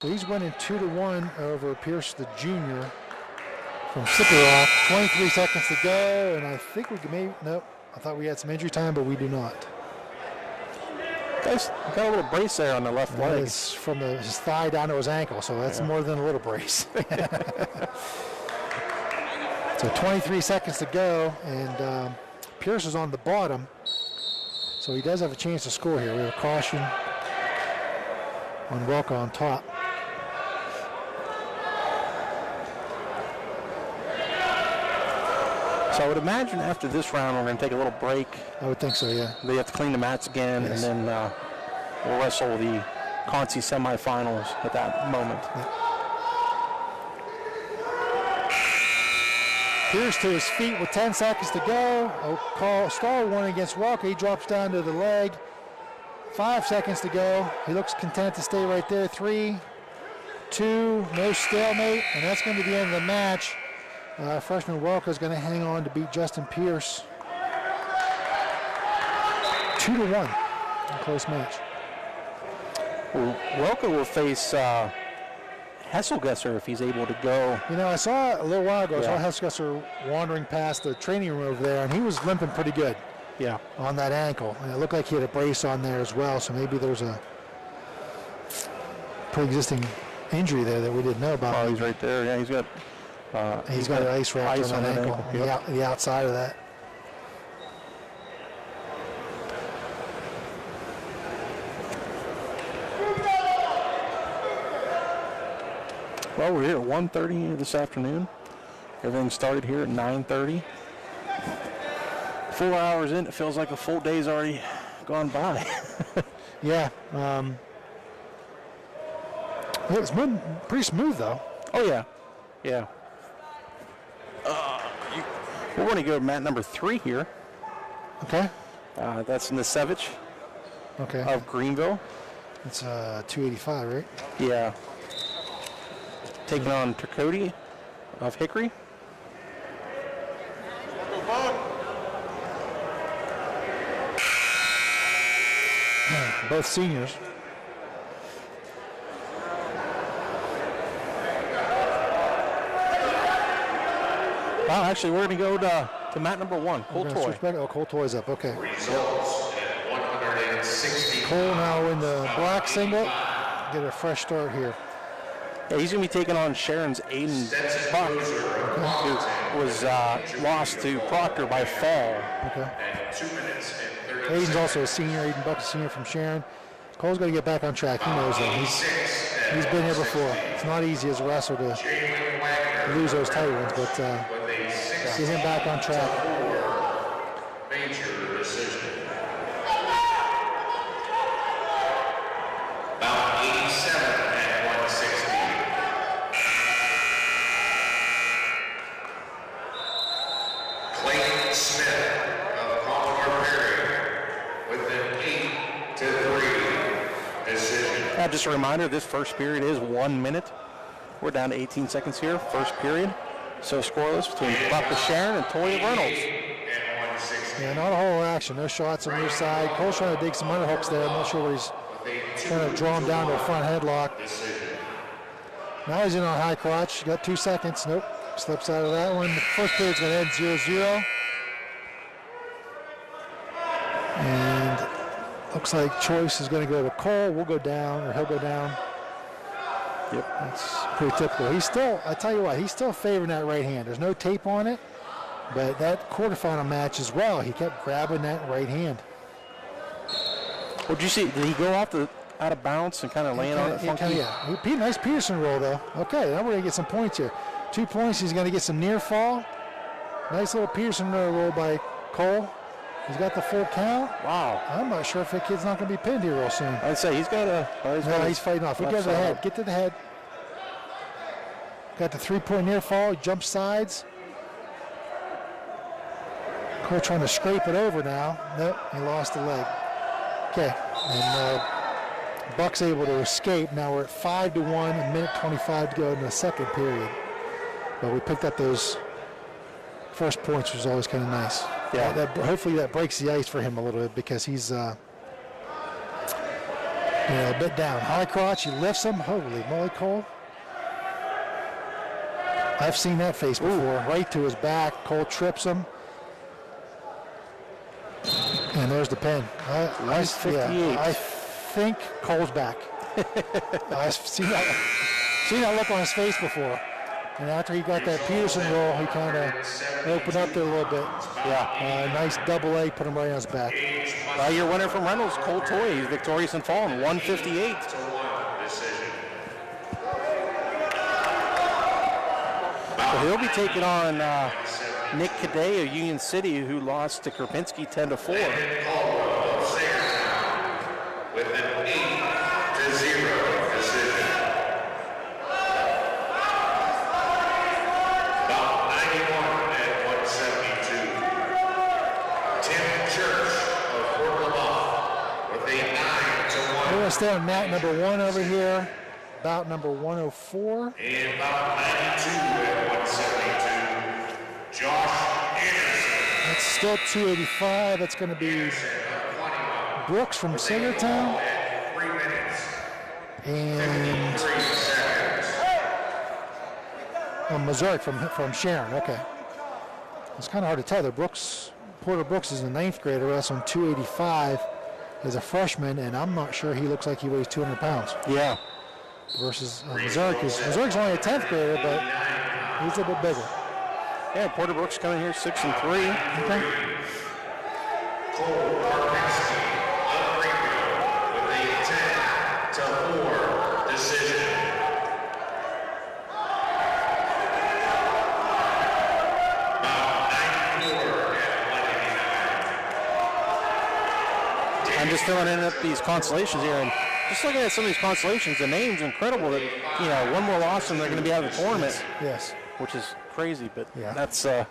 So he's winning 2-1 over Pierce the junior from Sippy 23 seconds to go, and I think we could nope. I thought we had some injury time, but we do not. Got a little brace there on the left leg. It's from his thigh down to his ankle, so that's more than a little brace. So 23 seconds to go, and Pierce is on the bottom, so he does have a chance to score here. We have a caution on Welker on top. So I would imagine after this round we're going to take a little break. I would think so, yeah. They have to clean the mats again, and then we'll wrestle the Conci semifinals at that moment. Yeah. Pierce to his feet with 10 seconds to go. Star warning against Welker. He drops down to the leg. 5 seconds to go. He looks content to stay right there. 3, 2, no stalemate, and that's going to be the end of the match. Freshman Welker is going to hang on to beat Justin Pierce 2-1 in a close match. Well, Welker will face Hesselgesser if he's able to go. You know, I saw a little while ago, I saw Hesselgesser wandering past the training room over there, and he was limping pretty good on that ankle. And it looked like he had a brace on there as well, so maybe there's a pre-existing injury there that we didn't know about. Oh, he's right there. Yeah, he's got an ice wrap on that ankle. The outside of that. Well, we're here at 1:30 this afternoon. Everything started here at 9:30. 4 hours in, it feels like a full day's already gone by. Yeah. It was pretty smooth, though. Oh, yeah. Yeah. We're going to go to mat number 3 here. Okay. That's Nisevich of Greenville. It's 285, right? Yeah. Taking on Tricoti of Hickory. Both seniors. Wow, actually, we're going to go to mat number 1, Cole Toy. Cole Toy's up, okay. Results at 160. Cole now in the black singlet. Get a fresh start here. Yeah, he's going to be taking on Sharon's Aiden Buck, who was lost to Proctor by fall. Okay. 2 minutes and 30 Aiden's also a senior. Aiden Buck's a senior from Sharon. Cole's got to get back on track. He knows that. He's been here before. It's not easy as a wrestler to lose those tight ones, but get him back on track. Major decision. Bout 87 at 160. Clayton Smith of Baltimore Perry with an 8-3 decision. Just a reminder, this first period is 1 minute. We're down to 18 seconds here, first period. So scoreless between Buck of Sharon and Toya Reynolds. Yeah, not a whole action. No shots on either side. Cole's trying to dig some underhooks there. I'm not sure what he's trying to draw him down to a front headlock. Now he's in on high crotch. Got 2 seconds. Nope. Slips out of that one. The first period's going to end 0-0. And looks like choice is going to go to Cole. We'll go down, or he'll go down. Yep. That's pretty typical. He's still, I tell you what, he's still favoring that right hand. There's no tape on it, but that quarterfinal match as well, he kept grabbing that right hand. What did you see? Did he go out of bounds and kind of land on it funky? Yeah. Nice Peterson roll, though. Okay, now we're going to get some points here. 2 points. He's going to get some near fall. Nice little Peterson roll by Cole. He's got the full count. Wow. I'm not sure if the kid's not going to be pinned here real soon. I'd say he's got a... he's fighting off. We get to the head. Get to the head. Got the 3-point near fall. He jumps sides. Cole trying to scrape it over now. Nope, he lost the leg. Okay, and Buck's able to escape. Now we're at 5-1, a minute 25 to go in the second period. But we picked up those first points, which was always kind of nice. Yeah. Hopefully that breaks the ice for him a little bit because he's Yeah, a bit down. High crotch, he lifts him. Holy moly, Cole. I've seen that face before. Right to his back. Cole trips him. And there's the pin. I 158. I think Cole's back. I've seen that look on his face before. And after he got that Peterson roll, he kind of opened up there a little bit. Yeah. Nice double leg, put him right on his back. Your winner from Reynolds, Cole Toy. He's victorious in falling, 158. So he'll be taking on Nick Cadet of Union City, who lost to Krupinski 10-4. With an 8-0 decision. About 91 at 172. Tim Church of Fort Lamont with a 9-1. We're going to stay on mat number 1 over here. Bout number 104. And about 92 at 172. Josh Anderson. That's still 285. That's going to be Brooks from Sagertown. 3 minutes. And 3 seconds. Missouri from Sharon. Okay. It's kind of hard to tell. Porter Brooks is a 9th grader, wrestling 285 as a freshman, and I'm not sure he looks like he weighs 200 pounds. Yeah. Versus Missouri, because Missouri's only a 10th grader, but he's a bit bigger. Yeah, Porter Brooks coming here 6-3. Okay. Cole Karpinski of Greenville with a 10-4 decision. About 94 at 189. I'm just filling in up these constellations here, and just looking at some of these constellations, the name's incredible that, one more loss and they're going to be out of the tournament, Yes. which is crazy, but Yeah. that's how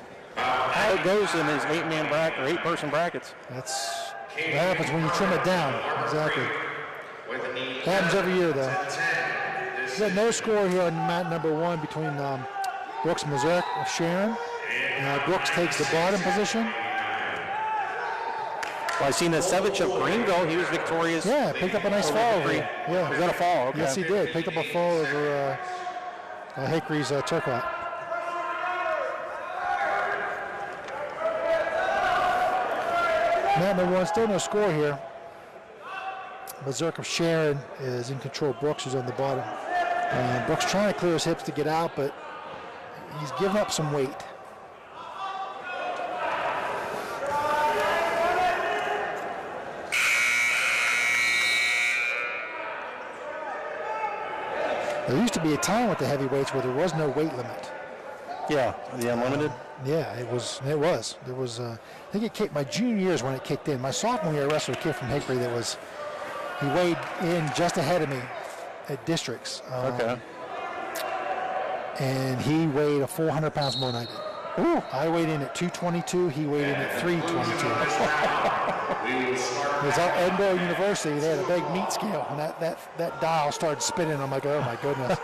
it goes in these 8-man bracket or 8-person brackets. That's what happens when you trim it down. Exactly. Happens every year, though. We got no score here on mat number 1 between Brooks and Missouri of Sharon. Brooks takes the bottom position. Well, I seen that Sevich of Greenville, he was victorious. Yeah, picked up a nice over fall over Hickory. here. Yeah. Was that a fall? Okay. Yes, he did. Picked up a fall over Hickory's Turcotte. Mat number 1, still no score here. Berserk of Sharon is in control. Brooks is on the bottom. Brooks trying to clear his hips to get out, but he's giving up some weight. There used to be a time with the heavyweights where there was no weight limit. Yeah, the unlimited. Yeah, it was. There was. I think it kicked my junior years when it kicked in. My sophomore year, I wrestled a kid from Hickory that was. He weighed in just ahead of me at districts. Okay. And he weighed a 400 pounds more than I did. Ooh. I weighed in at 222. He weighed in at 322. It was at Edinburgh University. They had a big meat scale, and that dial started spinning. I'm like, oh my goodness.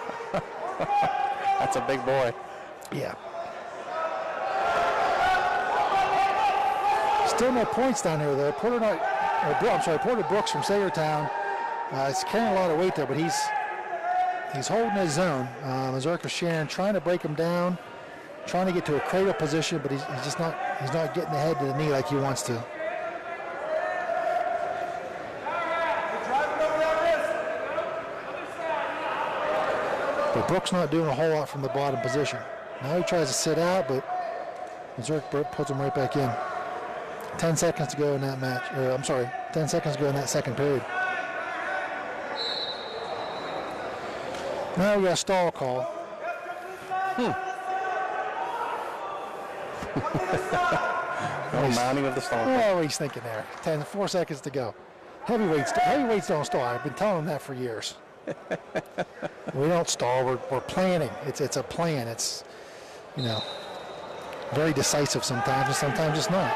That's a big boy. Yeah. Still no points down here though. Porter Brooks from Sagertown is carrying a lot of weight there, but he's holding his zone. Missouri Sharon trying to break him down, trying to get to a cradle position, but he's not getting the head to the knee like he wants to. But Brooks not doing a whole lot from the bottom position. Now he tries to sit out, but Missouri puts him right back in. 10 seconds to go in that match. 10 seconds to go in that second period. Now we got a stall call. No mounting of the stall. Oh, he's thinking there. 4 seconds to go. Heavyweights don't stall. I've been telling him that for years. We don't stall. We're planning. It's a plan. It's very decisive sometimes, and sometimes it's not.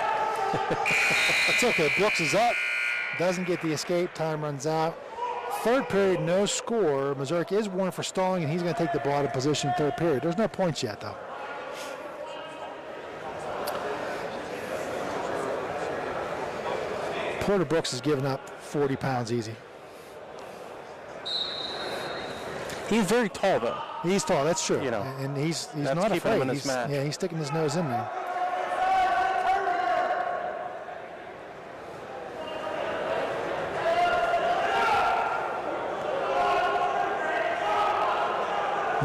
It's okay. Brooks is up. Doesn't get the escape. Time runs out. Third period, no score. Missouri is warned for stalling, and he's going to take the bottom position third period. There's no points yet, though. Porter Brooks has given up 40 pounds easy. He's very tall, though. He's tall. That's true. You know, and he's that's not keeping him afraid. in this match. Yeah, he's sticking his nose in there.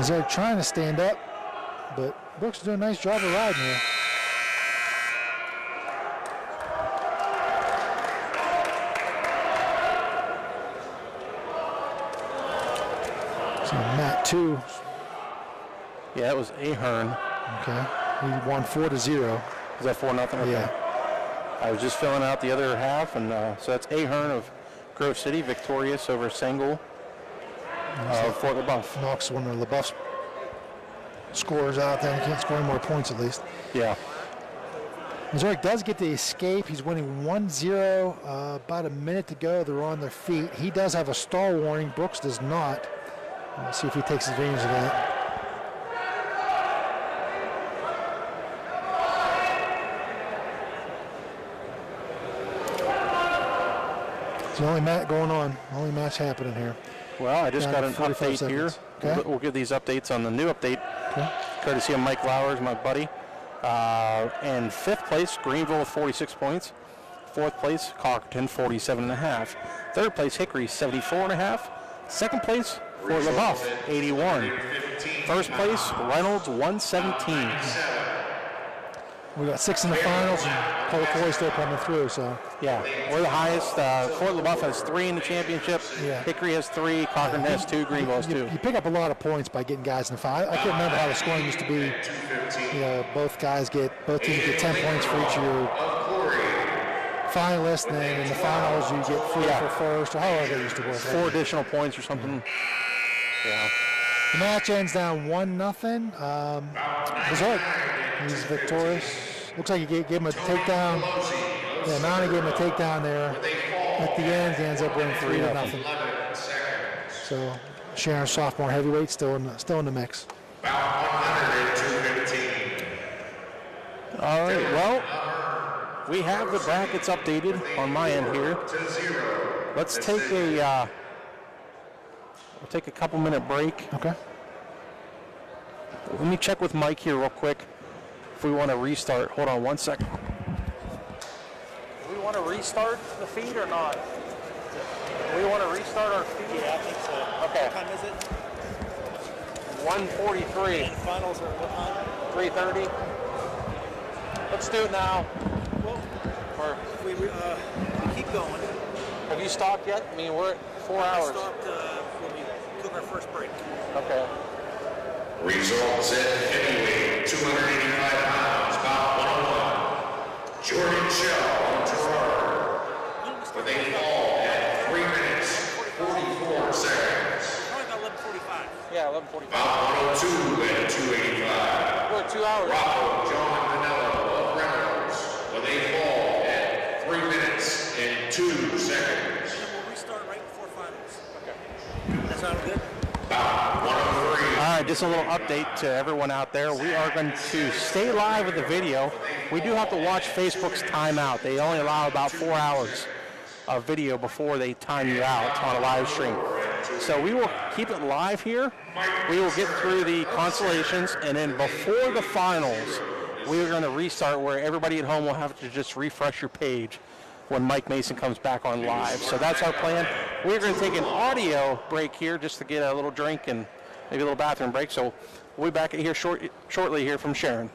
They're trying to stand up, but Brooks is doing a nice job of riding here. So Matt 2. Yeah, it was Ahern. Okay. He won 4-0. Is that 4-0? Okay. Yeah. I was just filling out the other half, and so that's Ahern of Grove City, victorious over Sengel of Fort LaBeouf. Knocks one of LaBeouf's scores out there. He can't score any more points at least. Yeah. Missouri does get the escape. He's winning 1-0. About a minute to go. They're on their feet. He does have a stall warning. Brooks does not. Let's see if he takes advantage of that. It's the only match going on. Only match happening here. Well, I just Down got to an 45 update here. seconds. Okay. We'll give these updates on the new update, Okay. courtesy of Mike Lowers, my buddy. And fifth place, Greenville with 46 points. Fourth place, Cockerton, 47.5. Third place, Hickory, 74.5. Second place, Fort LaBeouf, 81. First place, Reynolds, 117. We got 6 in the finals, and Colcoy still coming through. So Yeah, we're the highest. Fort LaBeouf has 3 in the championship. Yeah. Hickory has 3. Cochrane has 2. Greenville has 2. you pick up a lot of points by getting guys in the final. I can't remember how the scoring used to be. You know, both teams get 10 points for each of your finalists, and then in the finals you get 3 Yeah. for first, or however it used to work. 4 additional points or something. Yeah. The match ends down 1-0. Missouri, he's victorious. Looks like he gave him a takedown. Yeah, Mountie gave him a takedown there. At the end, he ends up winning 3-0. So Sharon, sophomore heavyweight, still in the mix. About 100 and 215. All right. Well, we have the brackets updated on my end here. Let's take a we'll take a couple minute break. Okay. Let me check with Mike here real quick if we want to restart. Hold on one second. Do we want to restart the feed or not? Do we want to restart our feed? Yeah, I think so. Okay. What time is it? 1:43. And finals are what time? 3:30. Let's do it now. Well, Or if we keep going. have you stopped yet? I mean, we're at 4 I hours. stopped when we took our first break. Okay. Results at heavyweight, 285 pounds, about 101. Jordan Shell and Gerard with a fall at 3 minutes, 44 seconds. Probably about 11:45. Yeah, 11:45. About 102 at 285. We're at 2 hours. Rocco John Manello of Reynolds with a fall at 3 minutes and 2 seconds. And we'll restart right before finals. Okay. That sound good? About 103. All right, just a little update to everyone out there. We are going to stay live with the video. We do have to watch Facebook's timeout. They only allow about 4 hours of video before they time you out on a live stream. So we will keep it live here. We will get through the consolations, and then before the finals, we are going to restart where everybody at home will have to just refresh your page when Mike Mason comes back on live. So that's our plan. We're going to take an audio break here just to get a little drink and maybe a little bathroom break. So we'll be back here shortly here from Sharon.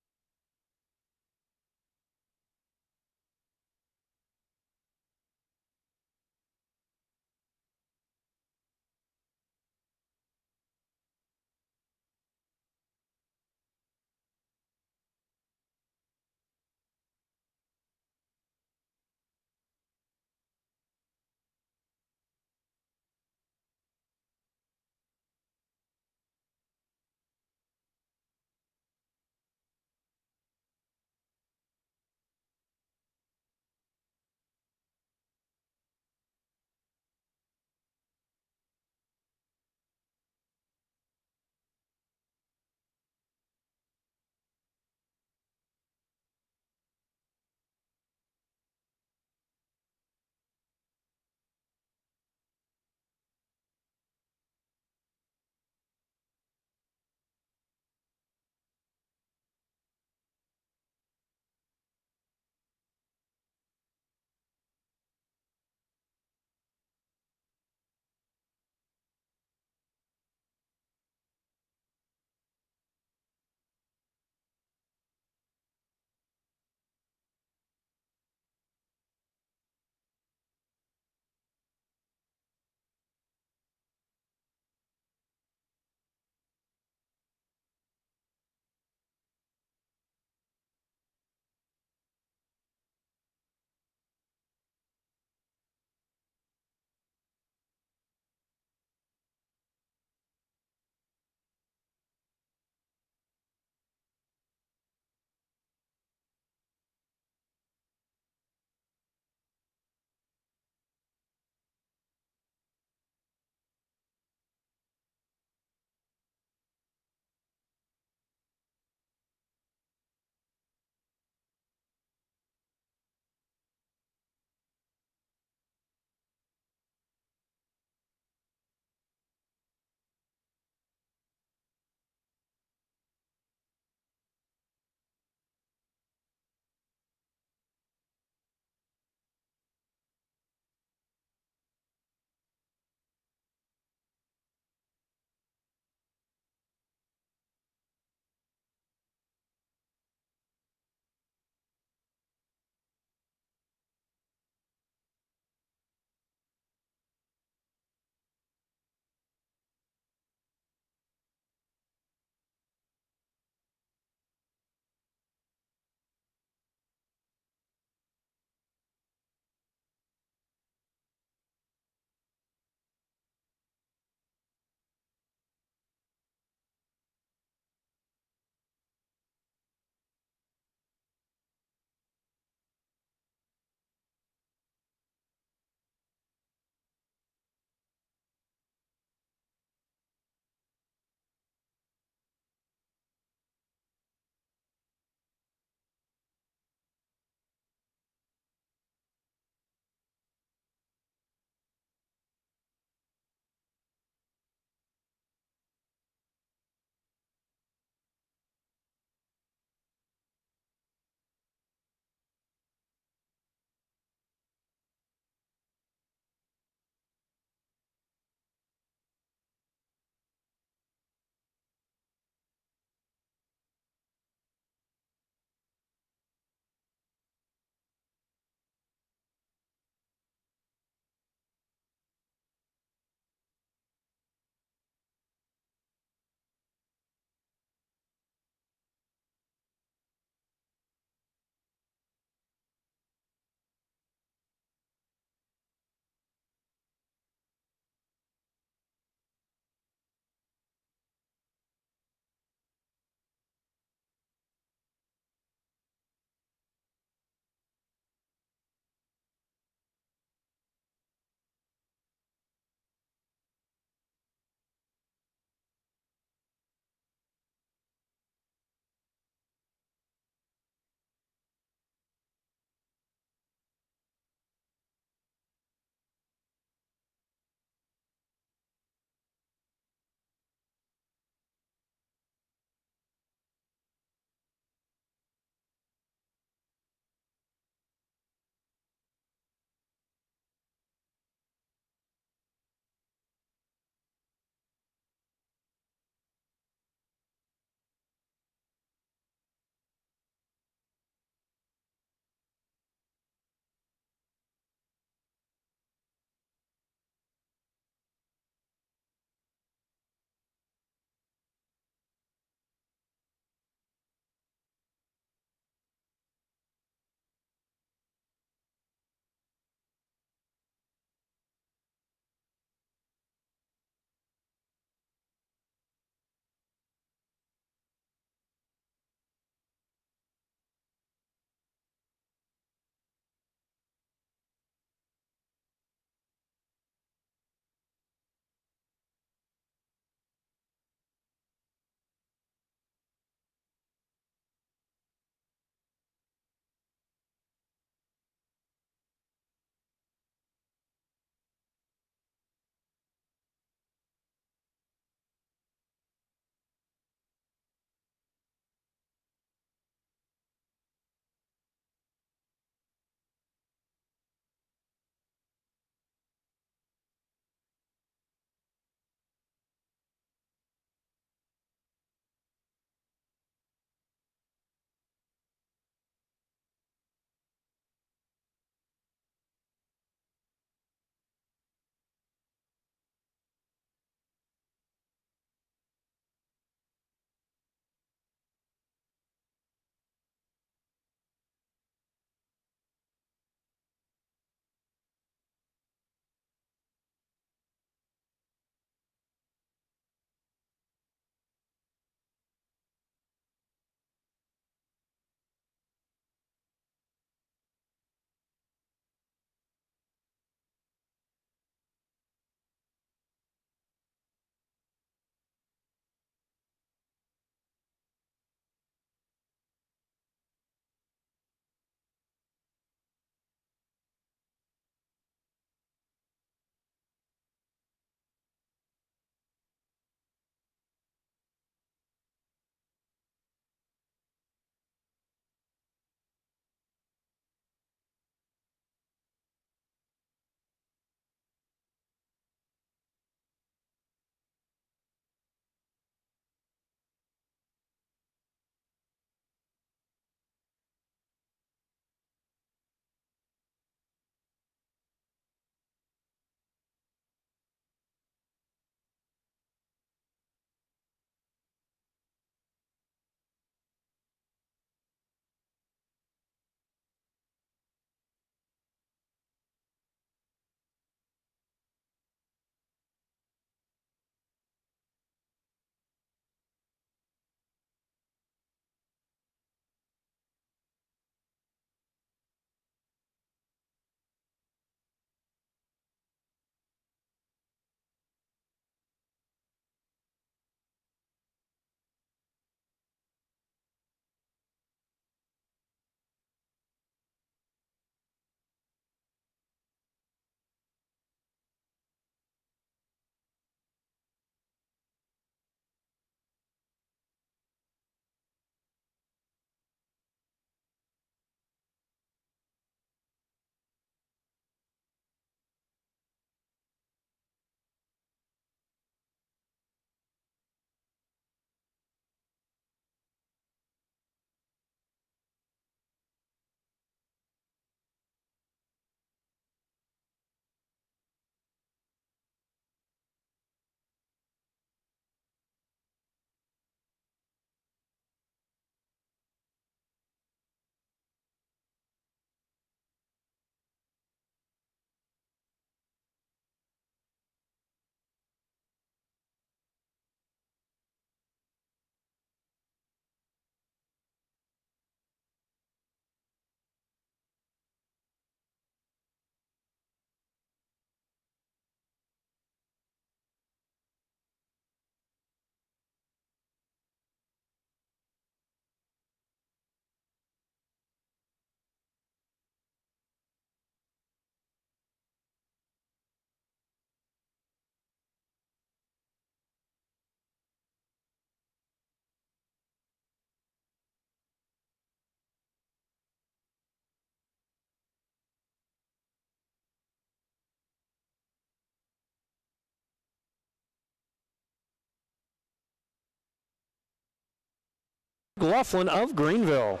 Laughlin of Greenville.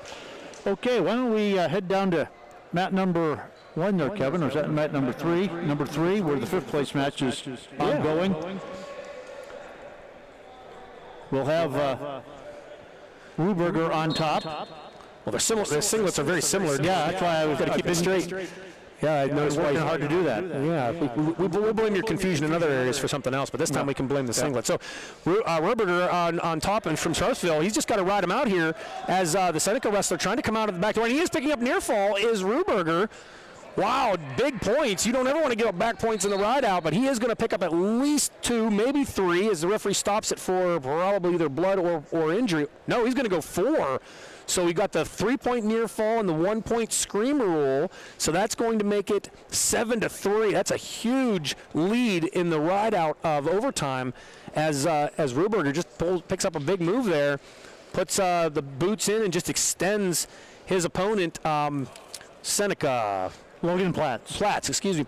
Okay, why don't we head down to mat number 1 there, Kevin, or is that mat number 3? Number 3, where the 5th place match is ongoing. We'll have Ruberger on top. Well, their singlets are very similar. Yeah, that's why I was got to keep it straight. Yeah, I noticed working hard to do that. Yeah, we'll blame your confusion in other areas for something else, but this time we can blame the singlet. So, Ruberger on top and from Charlottesville, he's just got to ride him out here as the Seneca wrestler trying to come out of the back door, and he is picking up near fall is Ruberger. Wow, big points. You don't ever want to give up back points in the ride out, but he is going to pick up at least 2, maybe 3 as the referee stops it for probably either blood or injury. No, he's going to go 4. So we got the 3-point near fall and the 1-point scream rule. So that's going to make it 7-3. That's a huge lead in the ride out of overtime as Ruberger just picks up a big move there, puts the boots in and just extends his opponent, Seneca. Logan Platts. Platts extends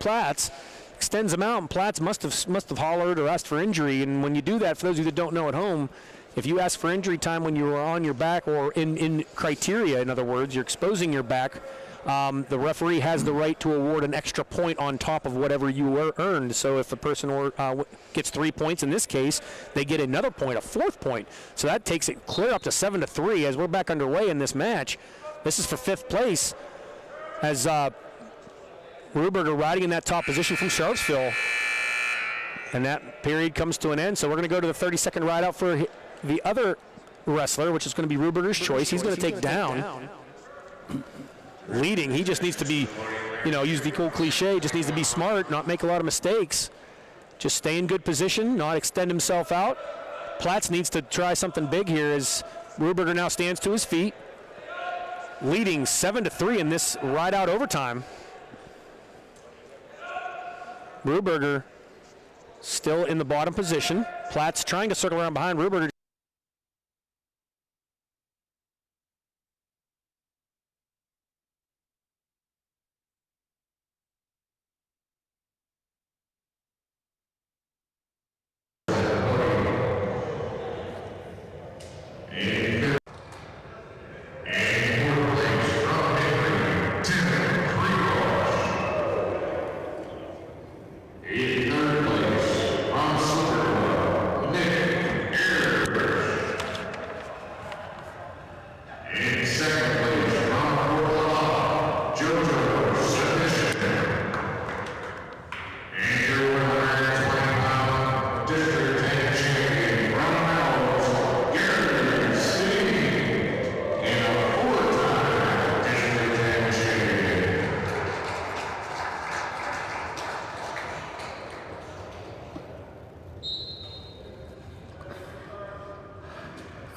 him out, and Platts must have hollered or asked for injury. And when you do that, for those of you that don't know at home, if you ask for injury time when you are on your back or in criteria, in other words, you're exposing your back, the referee has the right to award an extra point on top of whatever you earned. So if a person gets 3 points in this case, they get another point, a 4th point. So that takes it clear up to 7-3 as we're back underway in this match. This is for 5th place as Ruberger riding in that top position from Charlottesville. And that period comes to an end. So we're going to go to the 30-second ride out for the other wrestler, which is going to be Ruberger's choice. He's going to take down. Leading, he just needs to be, use the cool cliche, just needs to be smart, not make a lot of mistakes. Just stay in good position, not extend himself out. Platts needs to try something big here as Ruberger now stands to his feet. Leading 7-3 in this ride out overtime. Ruberger still in the bottom position. Platts trying to circle around behind Ruberger.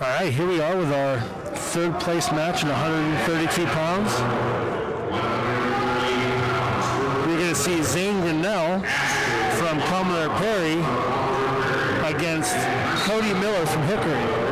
All right, here we are with our 3rd place match in 132 pounds. We're going to see Zane Grinnell from Commodore Perry against Cody Miller from Hickory.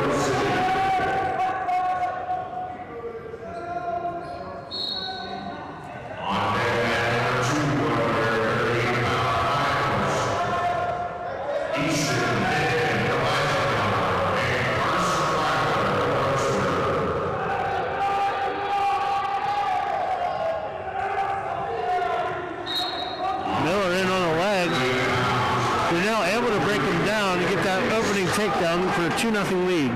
Takedown for a 2-0 lead.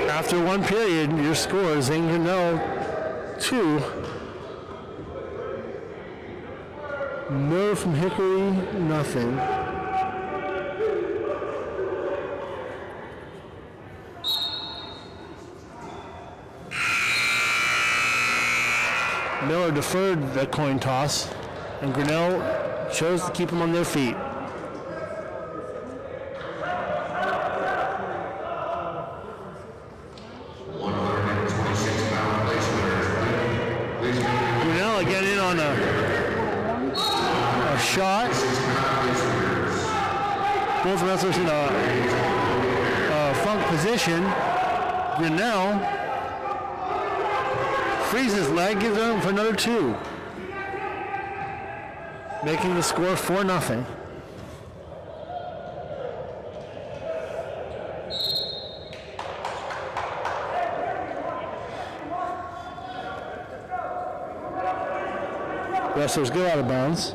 After 1 period, your score is Zane Grinnell 2. Miller from Hickory, nothing. Miller deferred the coin toss, and Grinnell chose to keep them on their feet. Both wrestlers in a funk position. Grinnell frees his leg, gives him for another 2. Making the score 4-0. Wrestlers go out of bounds.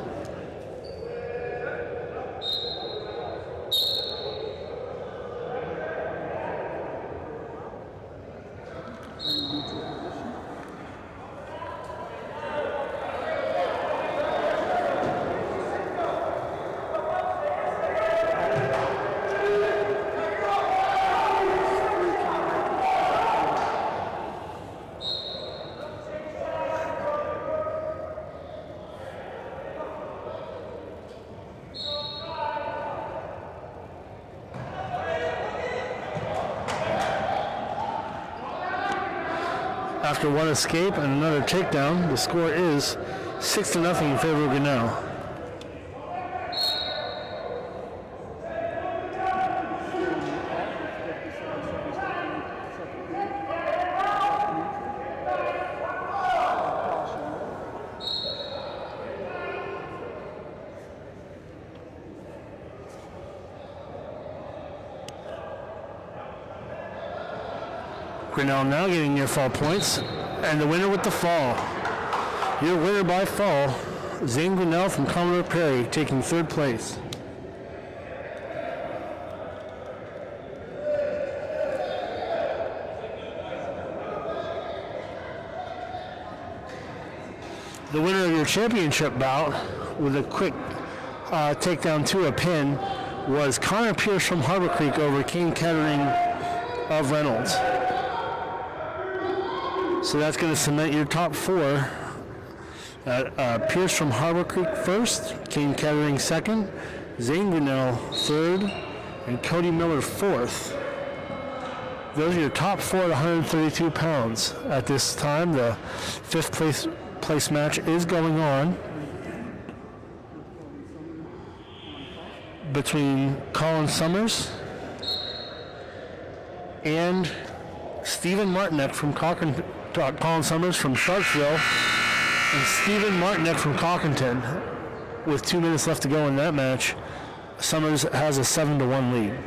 After one escape and another takedown, the score is 6-0 in favor of Grinnell. Grinnell now getting near fall points, and the winner with the fall. Your winner by fall, Zane Grinnell from Commodore Perry, taking 3rd place. The winner of your championship bout with a quick takedown to a pin was Connor Pierce from Harbor Creek over Kane Kettering of Reynolds. So that's going to cement your top 4. Pierce from Harbor Creek 1st, Kane Kettering 2nd, Zane Grinnell 3rd, and Cody Miller 4th. Those are your top 4 at 132 pounds. At this time, the 5th place match is going on between Colin Summers and Stephen Martinek from Colin Summers from Sharpsville and Stephen Martinek from Cockerton. With 2 minutes left to go in that match, Summers has a 7-1 lead.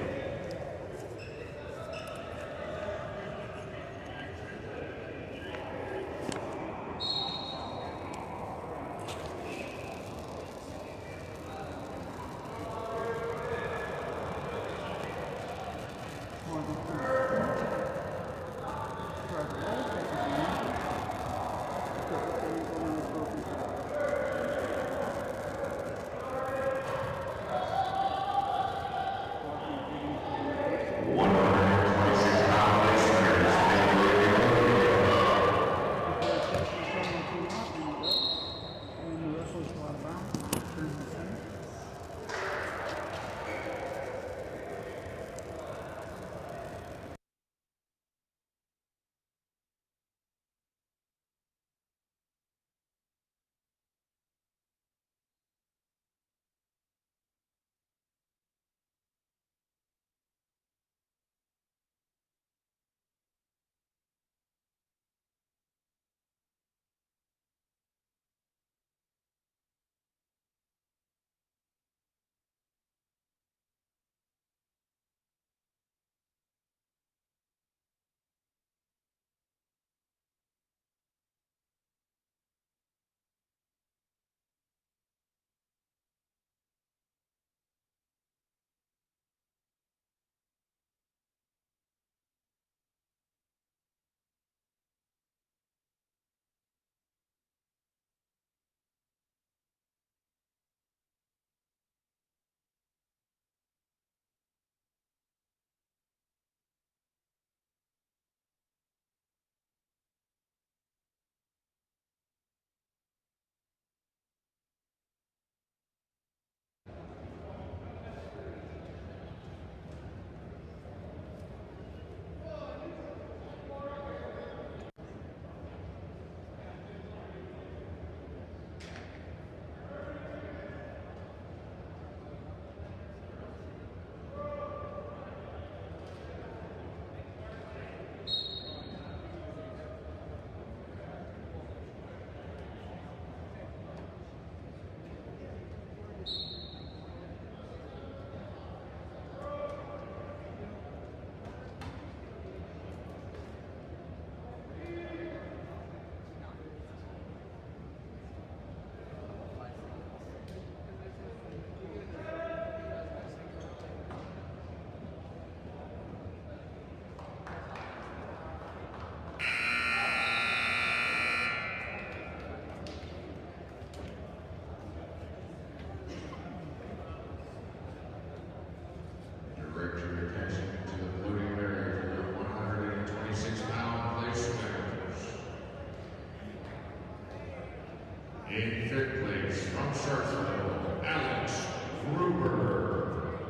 In fifth place, from Sharpsville, Alex Gruber.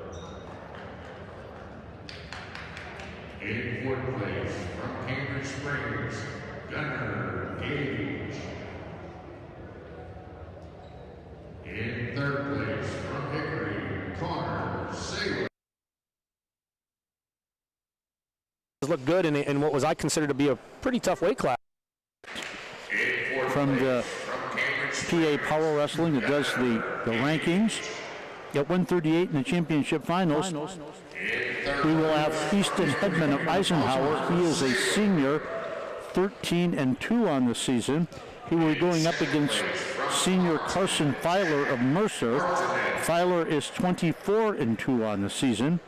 In fourth place, from Cambridge Springs, Gunnar Gage. In third place, from Hickory, Connor Saylor. Look good in what was I consider to be a pretty tough weight class. From the PA Power Wrestling that does the rankings. At 138 in the championship finals, we will have Easton Hedman of Eisenhower. He is a senior, 13-2 on the season. He will be going up against senior Carson Filer of Mercer. Filer is 24-2 on the season.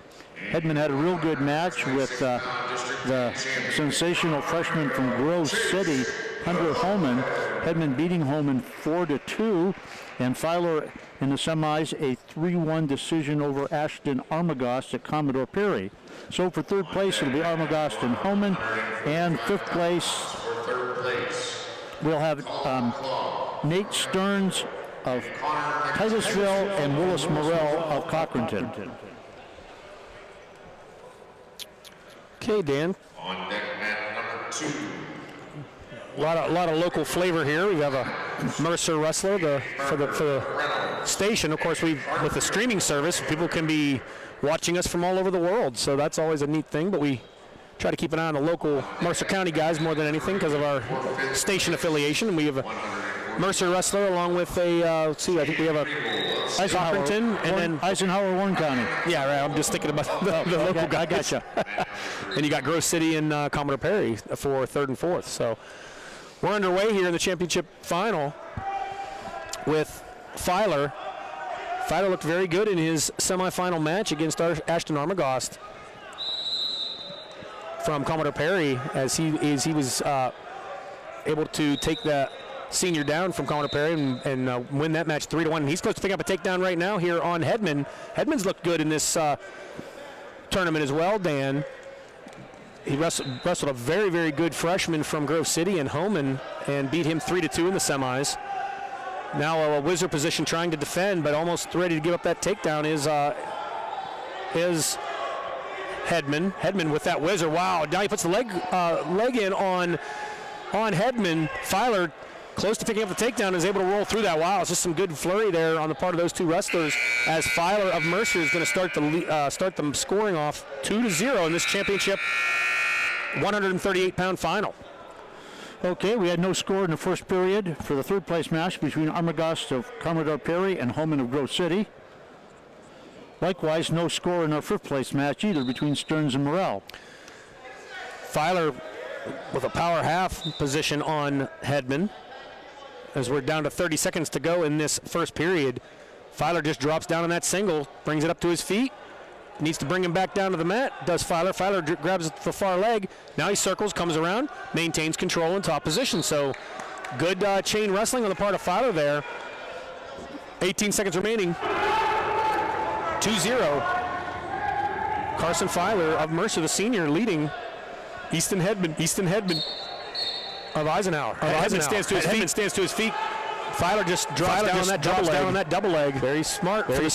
Hedman had a real good match with the sensational freshman from Grove City, Hunter Holman. Hedman beating Holman 4-2, and Filer in the semis a 3-1 decision over Ashton Armagost at Commodore Perry. So for third place it'll be Armagost and Holman, and fifth place we'll have Nate Stearns of Titusville and Willis Morrell of Cochranton. Okay, Dan. On deck mat number 2. A lot of local flavor here. We have a Mercer wrestler for the station. Of course, with the streaming service, people can be watching us from all over the world. So that's always a neat thing. But we try to keep an eye on the local Mercer County guys more than anything because of our station affiliation. And we have a Mercer wrestler along with a let's see, I think we have a Cochranton and then Eisenhower, Warren County. Yeah, right. I'm just thinking about the local guys. I gotcha. And you got Grove City and Commodore Perry for third and fourth. So we're underway here in the championship final with Filer. Filer looked very good in his semifinal match against Ashton Armagost from Commodore Perry, as he was able to take that senior down from Commodore Perry and win that match 3-1. And he's close to picking up a takedown right now here on Hedman. Hedman's looked good in this tournament as well, Dan. He wrestled a very, very good freshman from Grove City and Holman and beat him 3-2 in the semis. Now a wizard position trying to defend, but almost ready to give up that takedown is Hedman. Hedman with that whizzer. Wow, now he puts the leg in on Hedman. Filer close to picking up the takedown, is able to roll through that. Wow, it's just some good flurry there on the part of those two wrestlers, as Filer of Mercer is going to start them scoring off 2-0 in this championship 138-pound final. Okay, we had no score in the first period for the third place match between Armagost of Commodore Perry and Holman of Grove City. Likewise, no score in our fifth place match either between Stearns and Morrell. Filer with a power half position on Hedman, as we're down to 30 seconds to go in this first period. Filer just drops down on that single, brings it up to his feet, needs to bring him back down to the mat, does Filer. Filer grabs the far leg, now he circles, comes around, maintains control in top position. So good chain wrestling on the part of Filer there. 18 seconds remaining. 2-0. Carson Filer of Mercer, the senior, leading Easton Hedman of Eisenhower. Hedman stands to his feet. Filer just drops down on that double leg. Very smart for the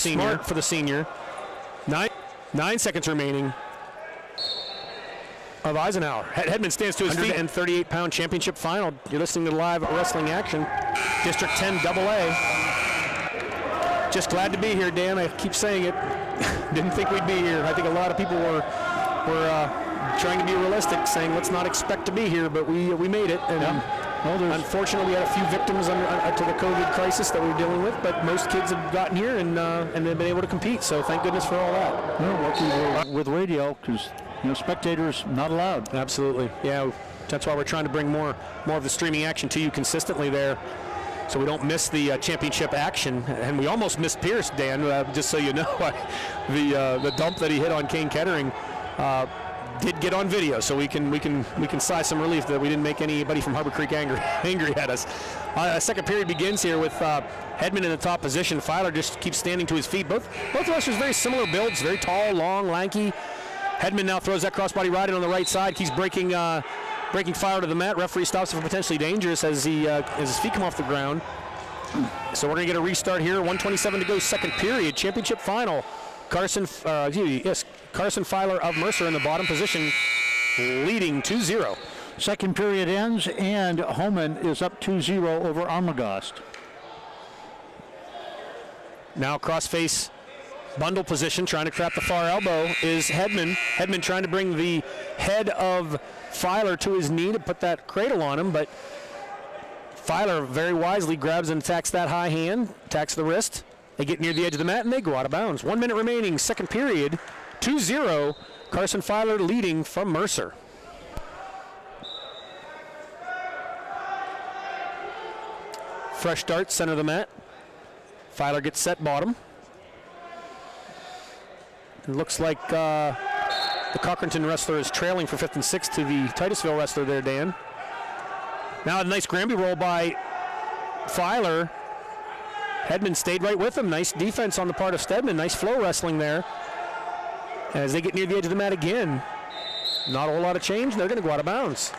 senior. 9 seconds remaining of Eisenhower. Hedman stands to his feet. 138-pound championship final. You're listening to live wrestling action. District 10 AA. Just glad to be here, Dan. I keep saying it. Didn't think we'd be here. I think a lot of people were trying to be realistic, saying let's not expect to be here, but we made it. And unfortunately, we had a few victims to the COVID crisis that we were dealing with, but most kids have gotten here and they've been able to compete. So thank goodness for all that. We're working with radio because spectators not allowed. Absolutely, yeah. That's why we're trying to bring more of the streaming action to you consistently there, so we don't miss the championship action. And we almost missed Pierce, Dan, just so you know. The dump that he hit on Kane Kettering did get on video, so we can sigh some relief that we didn't make anybody from Harbor Creek angry at us. Second period begins here with Hedman in the top position. Filer just keeps standing to his feet. Both wrestlers very similar builds, very tall, long, lanky. Hedman now throws that crossbody right in on the right side, keeps breaking Filer to the mat. Referee stops it for potentially dangerous as his feet come off the ground. So we're going to get a restart here. 1:27 to go, second period. Championship final. Carson Filer of Mercer in the bottom position, leading 2-0. Second period ends, and Holman is up 2-0 over Armagost. Now cross-face bundle position, trying to trap the far elbow is Hedman. Hedman trying to bring the head of Filer to his knee to put that cradle on him, but Filer very wisely grabs and attacks that high hand, attacks the wrist. They get near the edge of the mat and they go out of bounds. 1 minute remaining, second period, 2-0. Carson Filer leading from Mercer. Fresh start, center of the mat. Filer gets set bottom. It looks like the Cochranton wrestler is trailing for 5th and 6 to the Titusville wrestler there, Dan. Now a nice Granby roll by Filer. Hedman stayed right with him. Nice defense on the part of Stedman. Nice flow wrestling there. As they get near the edge of the mat again, not a whole lot of change. They're going to go out of bounds.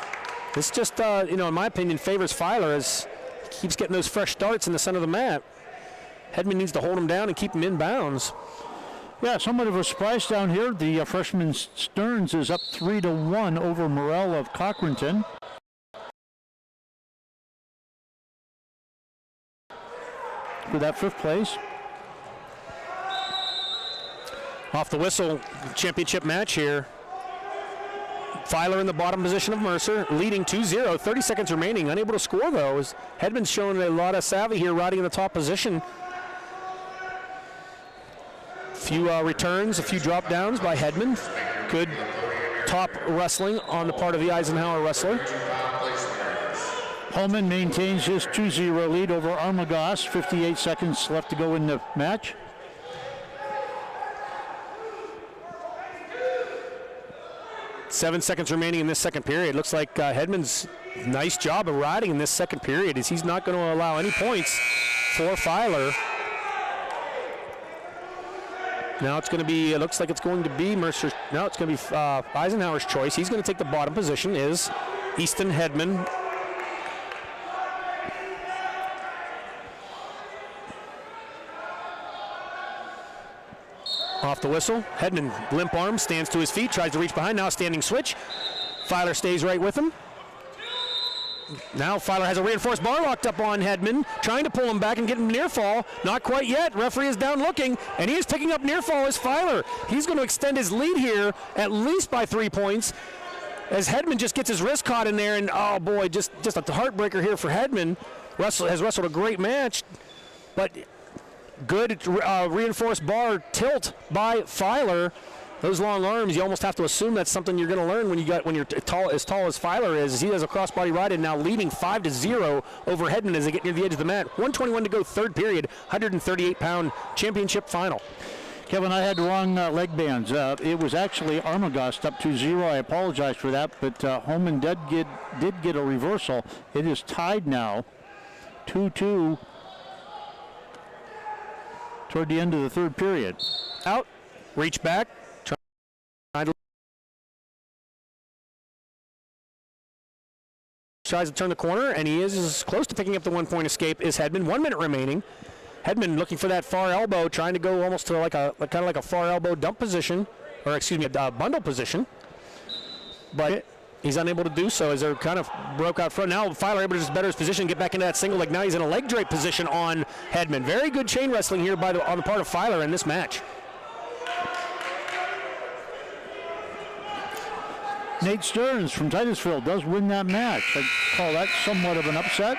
This just, in my opinion, favors Filer as he keeps getting those fresh starts in the center of the mat. Hedman needs to hold him down and keep him in bounds. Yeah, somewhat of a surprise down here. The freshman Stearns is up 3-1 over Morell of Cochranton. For that 5th place. Off the whistle, championship match here. Filer in the bottom position of Mercer, leading 2-0, 30 seconds remaining, unable to score though. As Hedman's showing a lot of savvy here, riding in the top position. A few returns, a few drop downs by Hedman. Good top wrestling on the part of the Eisenhower wrestler. Holman maintains his 2-0 lead over Armagost. 58 seconds left to go in the match. Seven seconds remaining in this second period. Looks like Hedman's nice job of riding in this second period as he's not going to allow any points for Filer. Now it's going to be, it looks like it's going to be Mercer. No, it's going to be Eisenhower's choice. He's going to take the bottom position is Easton Hedman. Off the whistle, Hedman limp arm, stands to his feet, tries to reach behind, now standing switch. Filer stays right with him. Now Filer has a reinforced bar locked up on Hedman, trying to pull him back and get him near fall. Not quite yet, referee is down looking, and he is picking up near fall as Filer. He's going to extend his lead here, at least by 3 points, as Hedman just gets his wrist caught in there, and oh boy, just a heartbreaker here for Hedman. Has wrestled a great match, but good reinforced bar tilt by Filer. Those long arms, you almost have to assume that's something you're going to learn when you're as tall as Filer is. He has a crossbody ride and now leading 5-0 over Hedman as they get near the edge of the mat. 1:21 to go, third period, 138-pound championship final. Kevin, I had the wrong leg bands. It was actually Armagost up 2-0. I apologize for that, but Holman did get a reversal. It is tied now, 2-2. Toward the end of the third period. Out, reach back, tries to turn the corner, and he is as close to picking up the 1 point escape is Hedman. 1 minute remaining. Hedman looking for that far elbow, trying to go almost to kind of like a far elbow dump position, or excuse me, a bundle position. But he's unable to do so as they're kind of broke out front. Now Filer able to just better his position, get back into that single leg. Now he's in a leg drape position on Hedman. Very good chain wrestling here on the part of Filer in this match. Nate Stearns from Titusville does win that match. I call that somewhat of an upset.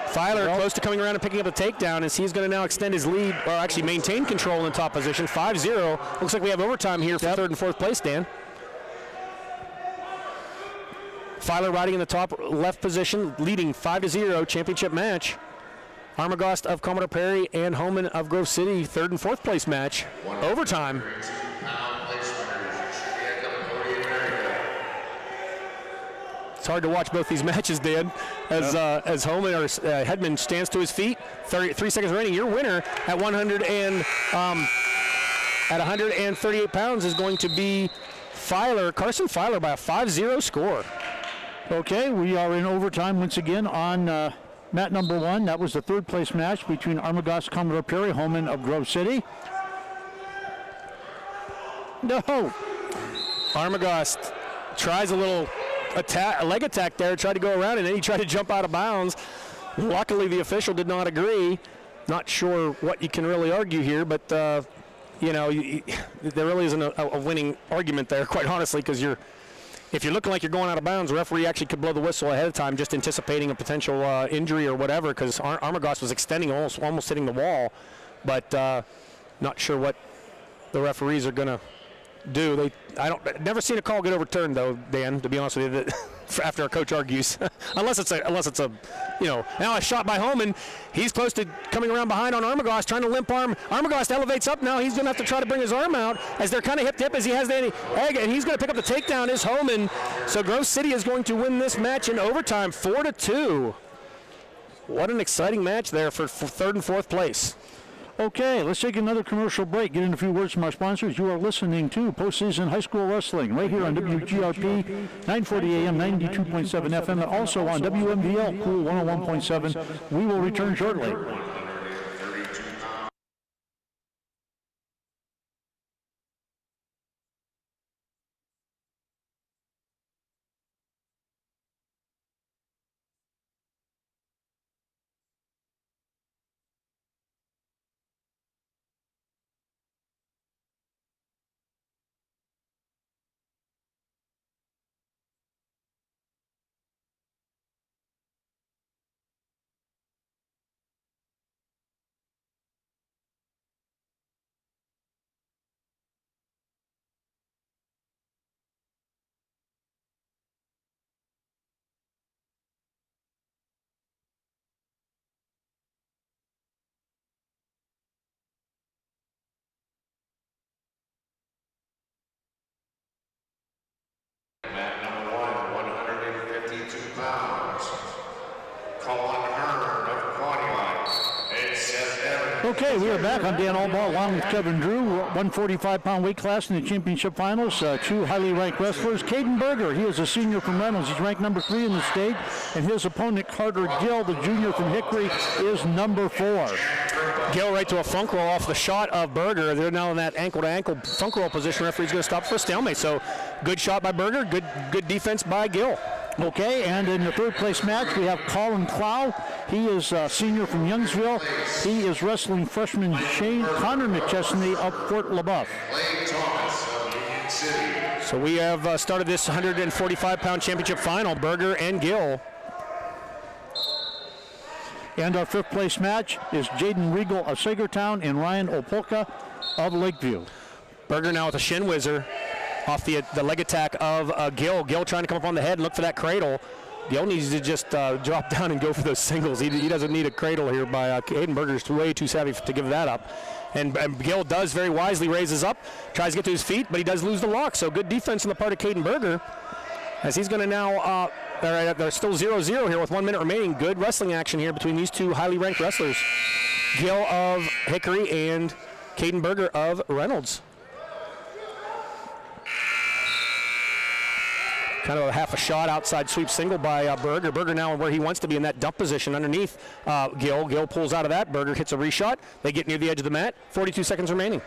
Filer close to coming around and picking up a takedown as he's going to now extend his lead, or actually maintain control in the top position. 5-0. Looks like we have overtime here for third and fourth place, Dan. Filer riding in the top left position, leading 5-0 championship match. Armagost of Commodore Perry and Holman of Grove City, third and fourth place match. Overtime. It's hard to watch both these matches, Dan, as Holman or Hedman stands to his feet. 3 seconds remaining. Your winner at 138 pounds is going to be Carson Filer by a 5-0 score. Okay, we are in overtime once again on mat number 1. That was the third place match between Armagost Commodore Perry, Holman of Grove City. No. Armagost tries a little a leg attack there, tried to go around, and then he tried to jump out of bounds. Luckily, the official did not agree. Not sure what you can really argue here, but there really isn't a winning argument there, quite honestly, because if you're looking like you're going out of bounds, the referee actually could blow the whistle ahead of time, just anticipating a potential injury or whatever, because Armagost was extending, almost hitting the wall, but not sure what the referees are going to do. I've never seen a call get overturned though, Dan, to be honest with you, after a coach argues. unless it's a now a shot by Holman. He's close to coming around behind on Armagost, trying to limp arm. Armagost elevates up now. He's going to have to try to bring his arm out as they're kind of hip to hip as he has the egg, and he's going to pick up the takedown is Holman. So Grove City is going to win this match in overtime, 4-2. What an exciting match there for third and fourth place. Okay, let's take another commercial break. Get in a few words from our sponsors. You are listening to Postseason High School Wrestling right here on WGRP 940 AM, 92.7 FM, and also on WMVL Cool 101.7. We will return shortly. Mat number 1, 152 pounds. Colin Hearn of Claudia. And Seth Evans. Okay, we are back. I'm Dan Albaugh along with Kevin Drew. 145-pound weight class in the championship finals. Two highly ranked wrestlers. Caden Berger, he is a senior from Reynolds. He's ranked number 3 in the state. And his opponent, Carter Gill, the junior from Hickory, is number 4. Gill right to a funk roll off the shot of Berger. They're now in that ankle-to-ankle funk roll position. Referee's going to stop for a stalemate. So good shot by Berger, good defense by Gill. Okay, and in the third place match, we have Colin Clow. He is a senior from Youngsville. He is wrestling freshman Connor McChesney of Fort LaBeouf. Lane Thomas of Union City. So we have started this 145-pound championship final, Berger and Gill. And our fifth place match is Jaden Regal of Sagertown and Ryan Opolka of Lakeview. Berger now with a shin whizzer off the leg attack of Gill. Gill trying to come up on the head and look for that cradle. Gill needs to just drop down and go for those singles. He doesn't need a cradle here by Caden Berger's way too savvy to give that up. And Gill does very wisely, raises up, tries to get to his feet, but he does lose the lock. So good defense on the part of Caden Berger as he's going to now, they're still 0-0 here with 1 minute remaining. Good wrestling action here between these two highly ranked wrestlers. Gill of Hickory and Caden Berger of Reynolds. Kind of a half a shot outside sweep single by Berger. Berger now where he wants to be in that dump position underneath Gill. Gill pulls out of that. Berger hits a reshot. They get near the edge of the mat. 42 seconds remaining.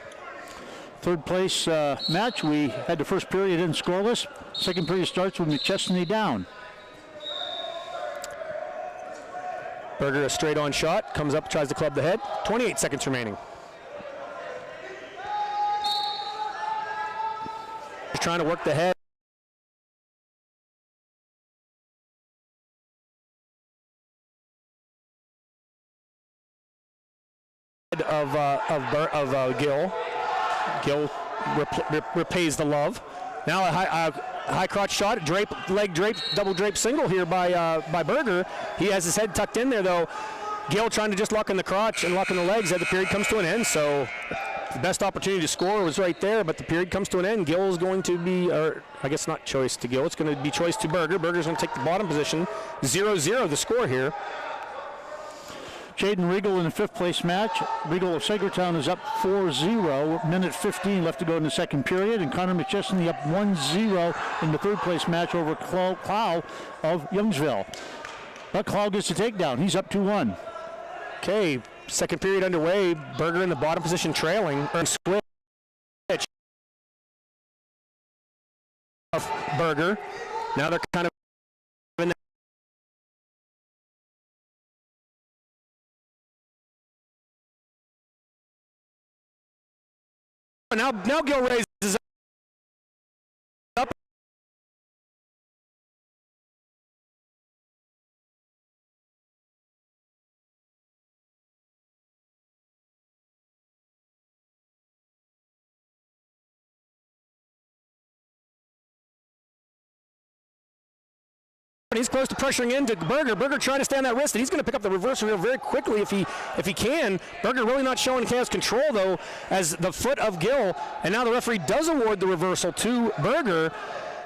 Third place match, we had the first period in scoreless. Second period starts with McChesney down. Berger a straight on shot. Comes up, tries to club the head. 28 seconds remaining. He's trying to work the head. Of Gill. Gill repays the love. Now a high crotch shot, leg drape, double drape single here by Berger. He has his head tucked in there though. Gill trying to just lock in the crotch and lock in the legs as the period comes to an end. So the best opportunity to score was right there, but the period comes to an end. Gill is going to be, or I guess not choice to Gill, it's going to be choice to Berger. Berger's going to take the bottom position. 0-0 the score here. Jaden Regal in the fifth place match. Regal of Sagertown is up 4-0. Minute 15 left to go in the second period. And Connor McChesney up 1-0 in the third place match over Clow of Youngsville. But Cloud gets a takedown. He's up 2-1. Okay, second period underway. Berger in the bottom position trailing. Switch. Berger. Now they're kind of in now Gill raises up. He's close to pressuring into Berger. Berger trying to stay on that wrist, and he's going to pick up the reversal here very quickly if he can. Berger really not showing chaos control though, as the foot of Gill, and now the referee does award the reversal to Berger,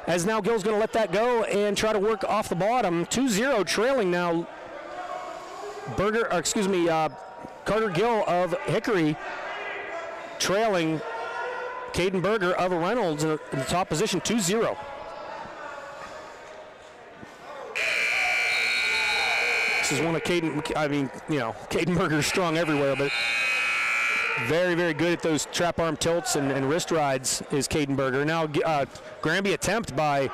as now Gill's going to let that go and try to work off the bottom. 2-0 trailing now. Carter Gill of Hickory trailing Caden Berger of Reynolds in the top position, 2-0. This is one of Caden Berger's strong everywhere, but very, very good at those trap arm tilts and wrist rides is Caden Berger. Now, Granby attempt by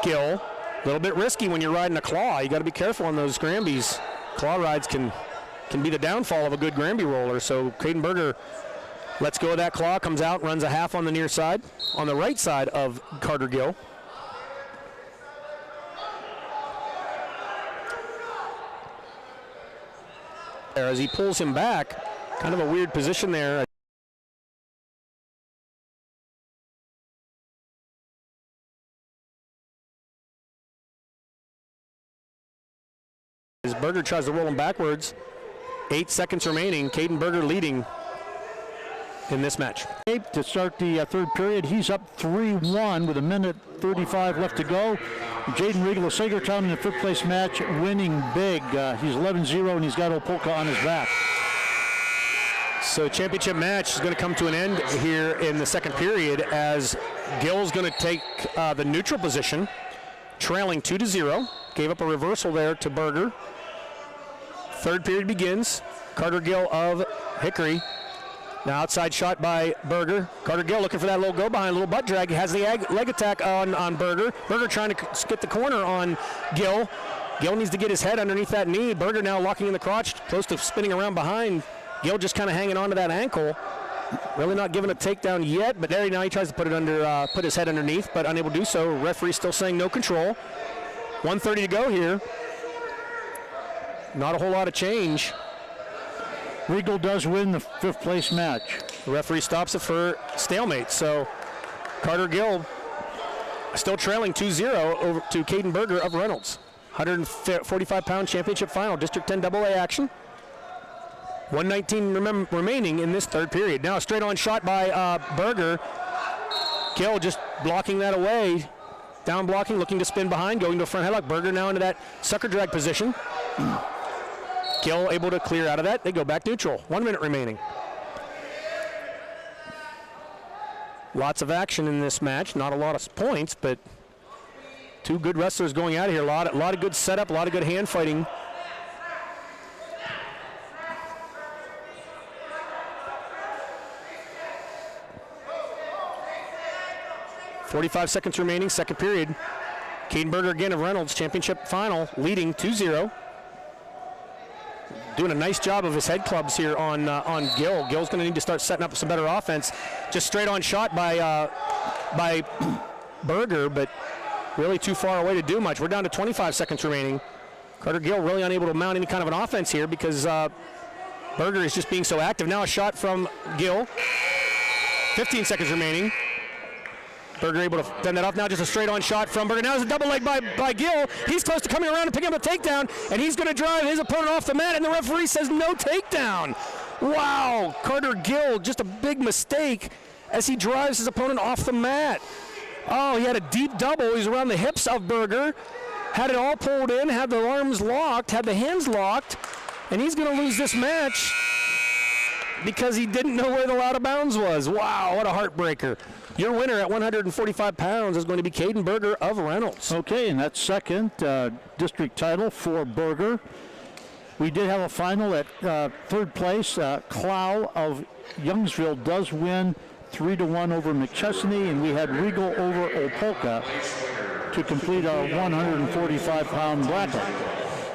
Gill. A little bit risky when you're riding a claw. You got to be careful on those Granbys. Claw rides can be the downfall of a good Granby roller. So Caden Berger lets go of that claw, comes out, runs a half on the near side, on the right side of Carter Gill. As he pulls him back, kind of a weird position there. As Berger tries to roll him backwards, 8 seconds remaining. Caden Berger leading in this match. To start the third period, he's up 3-1 with 1:35 left to go. Jaden Regal of Sagertown in the fifth place match, winning big. He's 11-0 and he's got Opolka on his back. So championship match is going to come to an end here in the second period as Gill's going to take the neutral position, trailing 2-0. Gave up a reversal there to Berger. Third period begins. Carter Gill of Hickory. Now outside shot by Berger. Carter Gill looking for that little go behind, little butt drag. He has the leg attack on Berger. Berger trying to get the corner on Gill. Gill needs to get his head underneath that knee. Berger now locking in the crotch, close to spinning around behind. Gill just kind of hanging on to that ankle. Really not giving a takedown yet, but there now he tries to put it under, put his head underneath, but unable to do so. Referee still saying no control. 1:30 to go here. Not a whole lot of change. Regal does win the fifth place match. The referee stops it for stalemate. So Carter Gill still trailing 2-0 over to Caden Berger of Reynolds. 145-pound championship final, District 10 AA action. 1:19 remaining in this third period. Now a straight on shot by Berger. Gill just blocking that away. Down blocking, looking to spin behind, going to a front headlock. Berger now into that sucker drag position. Gill able to clear out of that. They go back neutral. 1 minute remaining. Lots of action in this match. Not a lot of points, but two good wrestlers going out of here. A lot of good setup, a lot of good hand fighting. .45 seconds remaining, second period. Caden Berger again of Reynolds, championship final, leading 2-0. Doing a nice job of his head clubs here on Gill. Gill's going to need to start setting up some better offense. Just straight on shot by Berger, but really too far away to do much. We're down to 25 seconds remaining. Carter Gill really unable to mount any kind of an offense here because Berger is just being so active. Now a shot from Gill. 15 seconds remaining. Berger able to fend that off. Now just a straight on shot from Berger. Now there's a double leg by Gill. He's close to coming around and picking up a takedown, and he's going to drive his opponent off the mat, and the referee says no takedown. Wow, Carter Gill, just a big mistake as he drives his opponent off the mat. Oh, he had a deep double. He's around the hips of Berger. Had it all pulled in, had the arms locked, had the hands locked, and he's going to lose this match. because he didn't know where the out of bounds was. Wow, what a heartbreaker. Your winner at 145 pounds is going to be Caden Berger of Reynolds. Okay, and that's second district title for Berger. We did have a final at third place. Clow of Youngsville does win 3-1 over McChesney, and we had Regal over Opelka to complete our 145-pound bracket.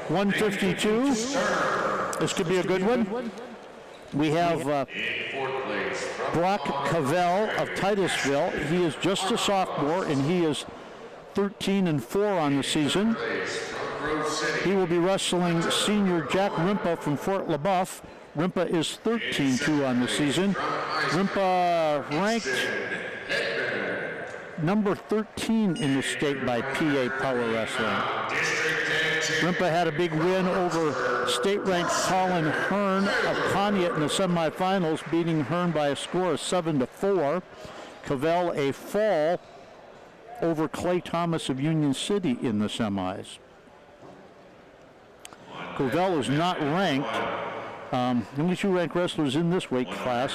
152. This could be a good one. We have Brock Cavell of Titusville. He is just a sophomore, and he is 13-4 on the season. He will be wrestling senior Jack Rimpa from Fort LaBeouf. Rimpa is 13-2 on the season. Rimpa ranked number 13 in the state by PA Power Wrestling. Rimpa had a big win over state-ranked Colin Hearn of Pontiac in the semifinals, beating Hearn by a score of 7-4. Cavell a fall over Clay Thomas of Union City in the semis. Cavell is not ranked. Only two ranked wrestlers in this weight class,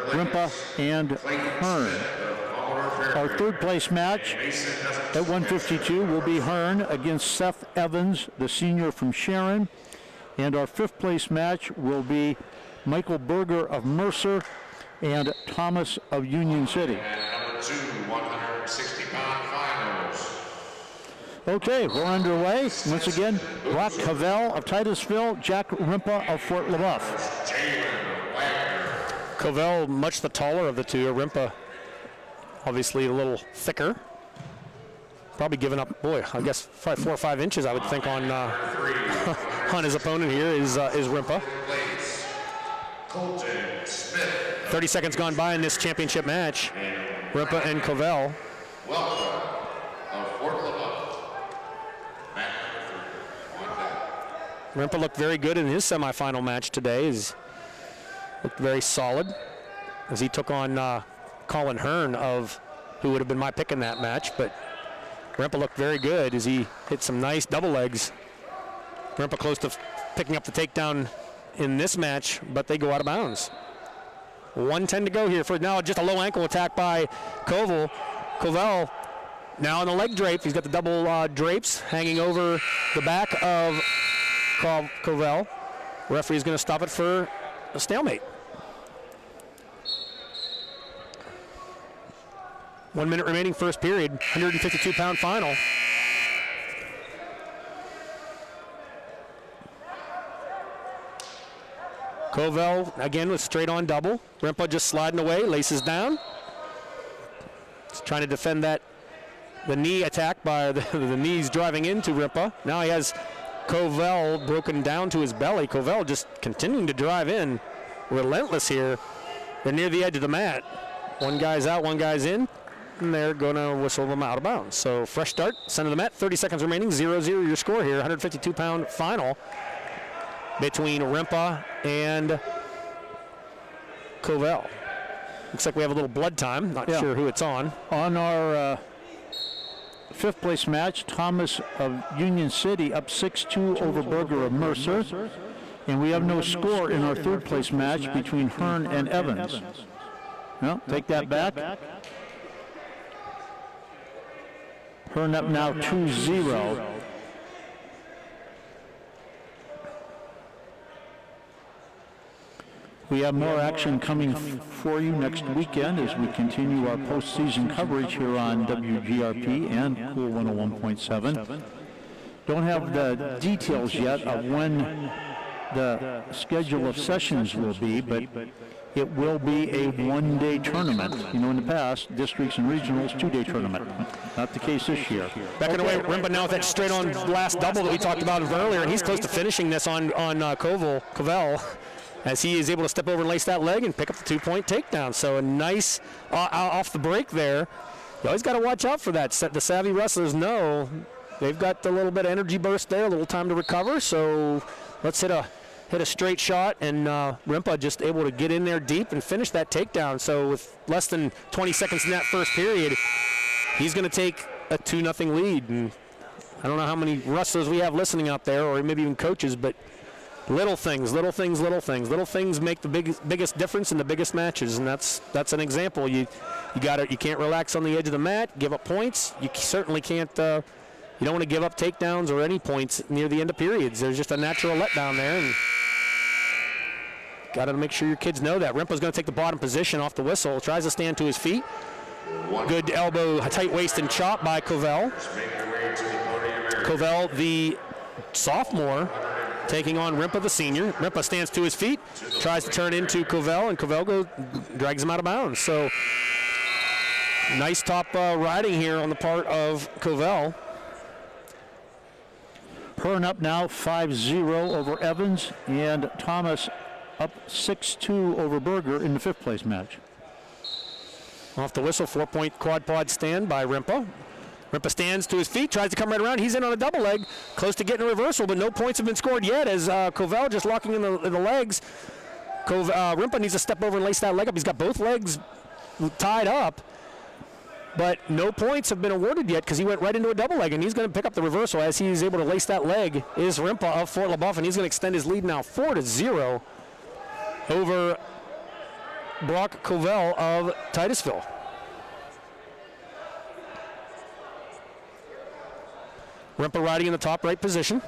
Rimpa and Hearn. Our third place match at 152 will be Hearn against Seth Evans, the senior from Sharon. And our fifth place match will be Michael Berger of Mercer and Thomas of Union City. Number 2, 160-pound finals. Okay, we're underway. Once again, Brock Cavell of Titusville, Jack Rimpa of Fort LaBeouf. Cavell, much the taller of the two. Rimpa, obviously a little thicker. Probably giving up, boy, I guess 4 or 5 inches, I would think, on on his opponent here is Rimpa. 30 seconds gone by in this championship match. Rimpa and Cavell. Welcome of Fort LaBeouf. Rimpa looked very good in his semifinal match today. Looked very solid as he took on Colin Hearn who would have been my pick in that match, but Rimpa looked very good as he hit some nice double legs. Rimpa close to picking up the takedown in this match, but they go out of bounds. 1:10 to go here for now. Just a low ankle attack by Cavell. Now on the leg drape, he's got the double drapes hanging over the back of Cavell. Referee's going to stop it for a stalemate. 1 minute remaining, first period. 152-pound final. Cavell again with straight on double. Rimpa just sliding away, laces down. He's trying to defend the knee attack by the knees driving into Rimpa. Now he has Cavell broken down to his belly. Cavell just continuing to drive in. Relentless here. They're near the edge of the mat. One guy's out, one guy's in. And they're going to whistle them out of bounds. So fresh start, center of the mat, 30 seconds remaining, 0-0 your score here. 152-pound final between Rimpa and Cavell. Looks like we have a little blood time. Not sure who it's on. On our fifth place match, Thomas of Union City up 6-2 over Berger of Mercer. And we have no score in our third place match between Hearn and Evans. No, take that back. Hearn up now 2-0. We have more action coming for you next weekend as we continue our postseason coverage here on WGRP and Cool 101.7. Don't have the details yet of when the schedule of sessions will be, but it will be a one-day tournament. You know, in the past, districts and regionals, two-day tournament. Not the case this year. Back in the way, Rimpa now with that straight-on last double that we talked about earlier, and he's close to finishing this on Cavell, as he is able to step over and lace that leg and pick up the 2-point takedown. So a nice off the break there. You always got to watch out for that. The savvy wrestlers know they've got a little bit of energy burst there, a little time to recover. So let's hit a straight shot, and Rimpa just able to get in there deep and finish that takedown. So with less than 20 seconds in that first period, he's going to take a 2-0 lead. And I don't know how many wrestlers we have listening out there, or maybe even coaches, but Little things make the biggest difference in the biggest matches, and that's an example. You can't relax on the edge of the mat, give up points. You certainly can't. You don't want to give up takedowns or any points near the end of periods. There's just a natural letdown there, and got to make sure your kids know that. Rimpa's going to take the bottom position off the whistle. Tries to stand to his feet. Good elbow, tight waist and chop by Covell. Covell, the sophomore, taking on Rimpa, the senior. Rimpa stands to his feet, tries to turn into Covell, and Covell drags him out of bounds. So nice top riding here on the part of Covell. Hearn up now 5-0 over Evans, and Thomas up 6-2 over Berger in the 5th place match. Off the whistle, 4-point quad pod stand by Rimpa. Rimpa stands to his feet, tries to come right around. He's in on a double leg, close to getting a reversal, but no points have been scored yet as Covell just locking in the legs. Rimpa needs to step over and lace that leg up. He's got both legs tied up, but no points have been awarded yet because he went right into a double leg, and he's going to pick up the reversal as he's able to lace that leg. Is Rimpa of Fort LaBeouf, and he's going to extend his lead now 4-0 over Brock Covell of Titusville. Rimpa riding in the top right position.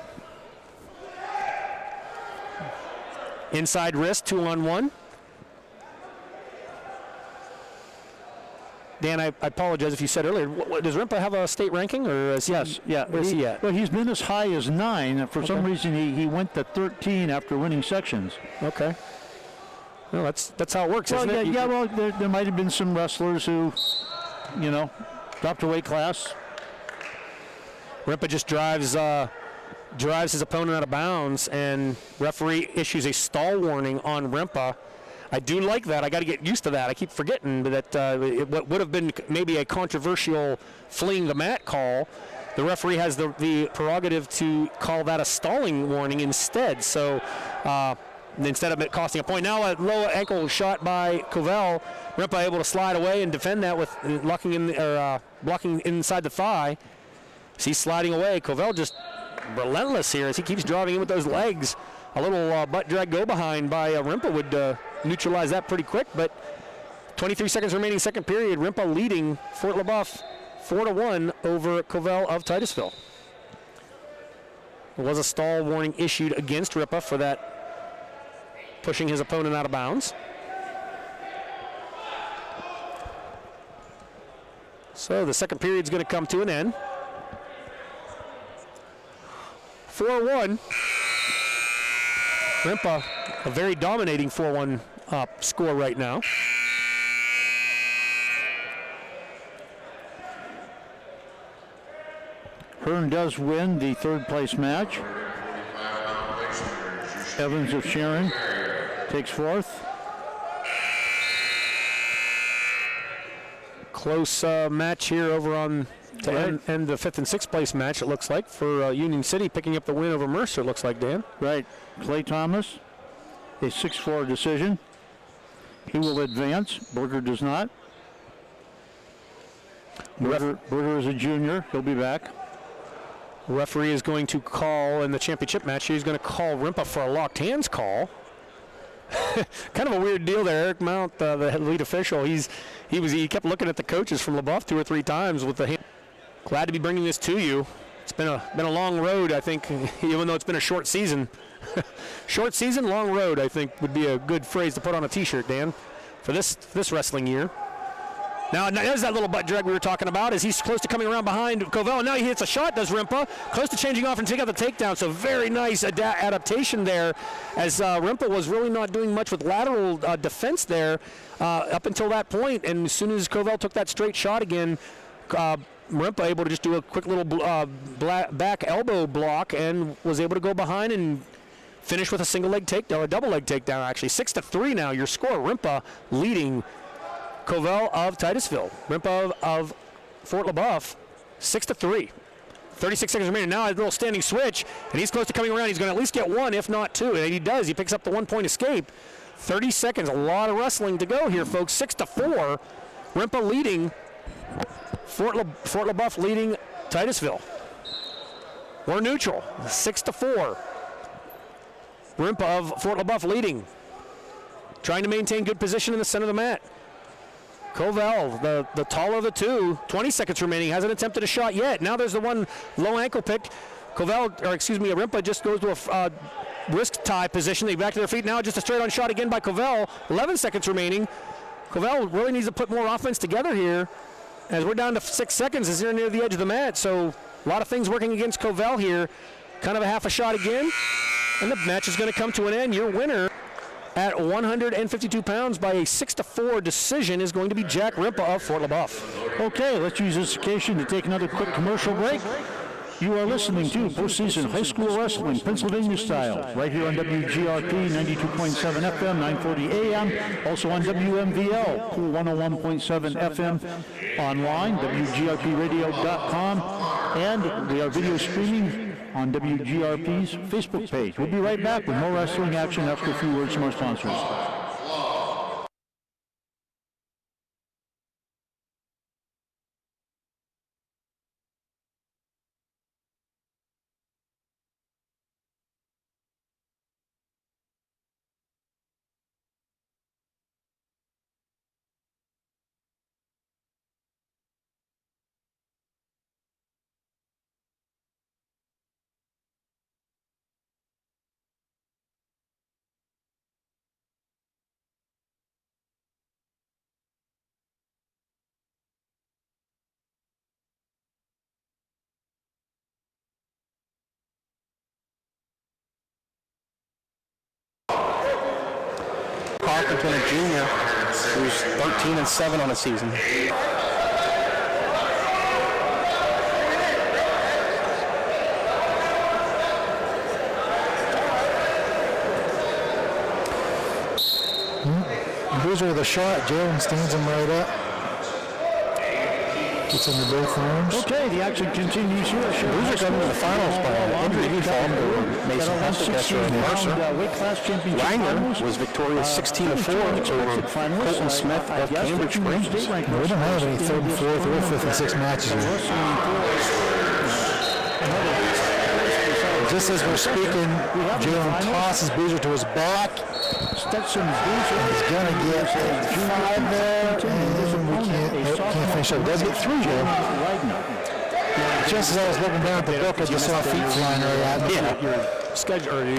Inside wrist, 2-on-1. Dan, I apologize if you said earlier, does Rimpa have a state ranking, or is Yes, yeah. Where's he at? Well, he's been as high as 9. For some reason, he went to 13 after winning sections. Okay. Well, that's how it works, Well, isn't it? well, there might have been some wrestlers who, dropped a weight class. Rimpa just drives his opponent out of bounds, and referee issues a stall warning on Rimpa. I do like that. I got to get used to that. I keep forgetting that what would have been maybe a controversial fleeing the mat call, the referee has the prerogative to call that a stalling warning instead. So instead of it costing a point. Now a low ankle shot by Covell. Rimpa able to slide away and defend that with blocking inside the thigh. So he's sliding away. Covell just relentless here as he keeps driving in with those legs. A little butt drag go behind by Rimpa would neutralize that pretty quick, but 23 seconds remaining second period. Rimpa leading Fort LaBeouf 4-1 over Covell of Titusville. There was a stall warning issued against Rimpa for that, pushing his opponent out of bounds. So the second period is going to come to an end. 4-1. Rimpa, a very dominating 4-1 score right now. Hearn does win the 3rd place match. Evans of Sharon takes 4th. Close match here over on to end the 5th and 6th place match, it looks like, for Union City picking up the win over Mercer, it looks like, Dan. Right. Clay Thomas, a 6-4 decision. He will advance. Berger does not. Berger is a junior. He'll be back. Referee is going to call in the championship match. He's going to call Rimpa for a locked hands call. Kind of a weird deal there. Eric Mount, the lead official, he kept looking at the coaches from LaBeouf 2 or 3 times with the hand. Glad to be bringing this to you. It's been a long road, I think, even though it's been a short season. Short season, long road, I think, would be a good phrase to put on a T-shirt, Dan, for this wrestling year. Now there's that little butt drag we were talking about as he's close to coming around behind Covell, and now he hits a shot, does Rimpa, close to changing off and taking out the takedown. So very nice adaptation there as Rimpa was really not doing much with lateral defense there up until that point, and as soon as Covell took that straight shot again, Rimpa able to just do a quick little back elbow block and was able to go behind and finish with a single leg takedown, a double leg takedown actually. 6-3 now your score. Rimpa leading Covell of Titusville. Rimpa of Fort LaBeouf 6-3. 36 seconds remaining. Now a little standing switch, and he's close to coming around. He's going to at least get 1, if not 2, and he does. He picks up the 1-point escape. 30 seconds, a lot of wrestling to go here, folks. 6-4. Rimpa leading Fort LaBeouf leading Titusville. We're neutral, 6-4. Rimpa of Fort LaBeouf leading. Trying to maintain good position in the center of the mat. Covell, the taller of the two, 20 seconds remaining, hasn't attempted a shot yet. Now there's the one low ankle pick. Rimpa just goes to a wrist tie position. They back to their feet now, just a straight on shot again by Covell. 11 seconds remaining. Covell really needs to put more offense together here, as we're down to 6 seconds as they're near the edge of the mat. So a lot of things working against Covell here. Kind of a half a shot again, and the match is going to come to an end. Your winner at 152 pounds by a 6-4 decision is going to be Jack Rimpa of Fort LaBeouf. Okay, let's use this occasion to take another quick commercial break. You are listening to postseason high school wrestling, Pennsylvania style, right here on WGRP 92.7 FM, 940 AM, also on WMVL, Cool 101.7 FM, online, WGRPradio.com, and we are video streaming on WGRP's Facebook page. We'll be right back with more wrestling action after a few words from our sponsors. Hawkinson, a junior, who's 13-7 on the season. Boozer with a shot. Jalen stands him right up. Gets into both arms. Okay, the action continues here. Boozer coming to the finals by an injury default to Mason Hesselgesser and Mercer. Wagner was victorious 16-4 over Colton Smith of Cambridge Springs. We don't have any third, fourth, or fifth and sixth matches here. Just as we're speaking, Jalen tosses Boozer to his back. Stetson Boozer He's going to get 5 there, and we can't finish up. Does get 3 though. Just as I was looking down at the book, I just saw feet flying right at me.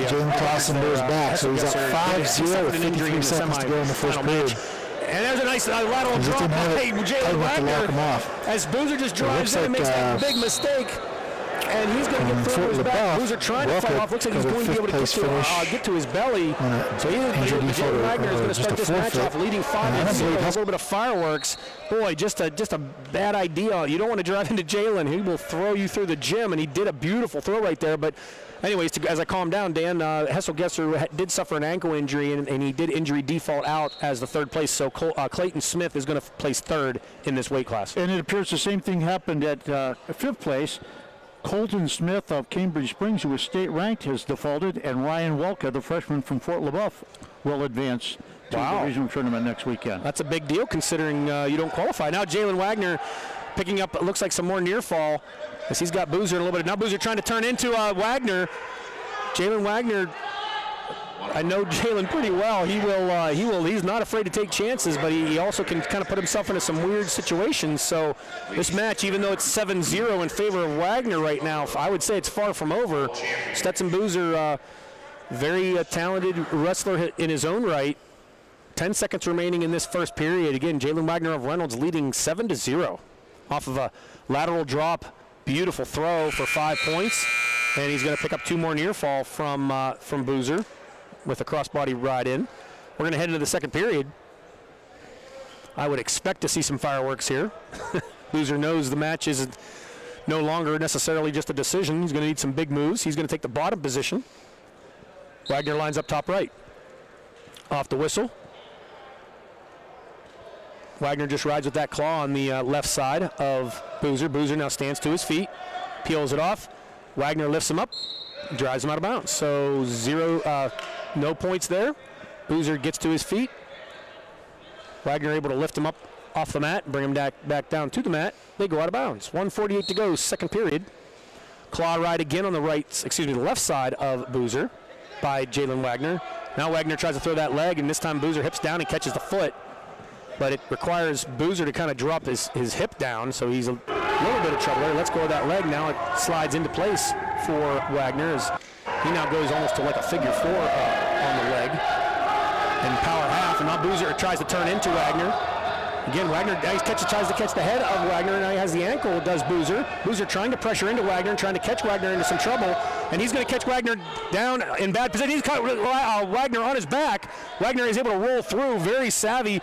Jalen tossing to his back, so he's up 5-0 with 53 seconds to go in the first period. And there's a nice lateral He just drop didn't have by it Jalen tight enough to lock him Wagner off. as Boozer just drives in and looks makes like, that big mistake. And he's going to get through his back. Boozer trying to fight off. Looks like he's going to be able to get to his belly. So Jalen Wagner is going to start this match off leading 5-0. Has a little bit of fireworks. Boy, just a bad idea. You don't want to drive into Jalen. He will throw you through the gym, and he did a beautiful throw right there. But anyways, as I calm down, Dan, Hesselgesser did suffer an ankle injury, and he did injury default out as the third place. So Clayton Smith is going to place third in this weight class. And it appears the same thing happened at fifth place. Colton Smith of Cambridge Springs, who was state ranked, has defaulted, and Ryan Welka, the freshman from Fort LaBeouf, will advance to the regional tournament next weekend. That's a big deal considering you don't qualify. Now Jalen Wagner picking up, it looks like some more near fall as he's got Boozer in a little bit. Now Boozer trying to turn into Wagner. Jalen Wagner, I know Jalen pretty well. He's not afraid to take chances, but he also can kind of put himself into some weird situations. So this match, even though it's 7-0 in favor of Wagner right now, I would say it's far from over. Stetson Boozer, very talented wrestler in his own right. 10 seconds remaining in this first period. Again, Jalen Wagner of Reynolds leading 7-0 off of a lateral drop. Beautiful throw for 5 points. And he's going to pick up 2 more near fall from Boozer with a crossbody ride in. We're going to head into the second period. I would expect to see some fireworks here. Boozer knows the match is no longer necessarily just a decision. He's going to need some big moves. He's going to take the bottom position. Wagner lines up top right. Off the whistle. Wagner just rides with that claw on the left side of Boozer. Boozer now stands to his feet, peels it off. Wagner lifts him up, drives him out of bounds. So no points there. Boozer gets to his feet. Wagner able to lift him up off the mat, bring him back down to the mat. They go out of bounds. 1:48 to go, second period. Claw ride again on the left side of Boozer. by Jalen Wagner. Now Wagner tries to throw that leg, and this time Boozer hips down and catches the foot. But it requires Boozer to kind of drop his hip down, so he's a little bit of trouble there. Let's go with that leg. Now it slides into place for Wagner as he now goes almost to like a figure 4 on the leg. And power half, and now Boozer tries to turn into Wagner. Again, Wagner tries to catch the head of Wagner, and now he has the ankle, does Boozer. Boozer trying to pressure into Wagner and trying to catch Wagner into some trouble, and he's going to catch Wagner down in bad position. He's caught Wagner on his back. Wagner is able to roll through, very savvy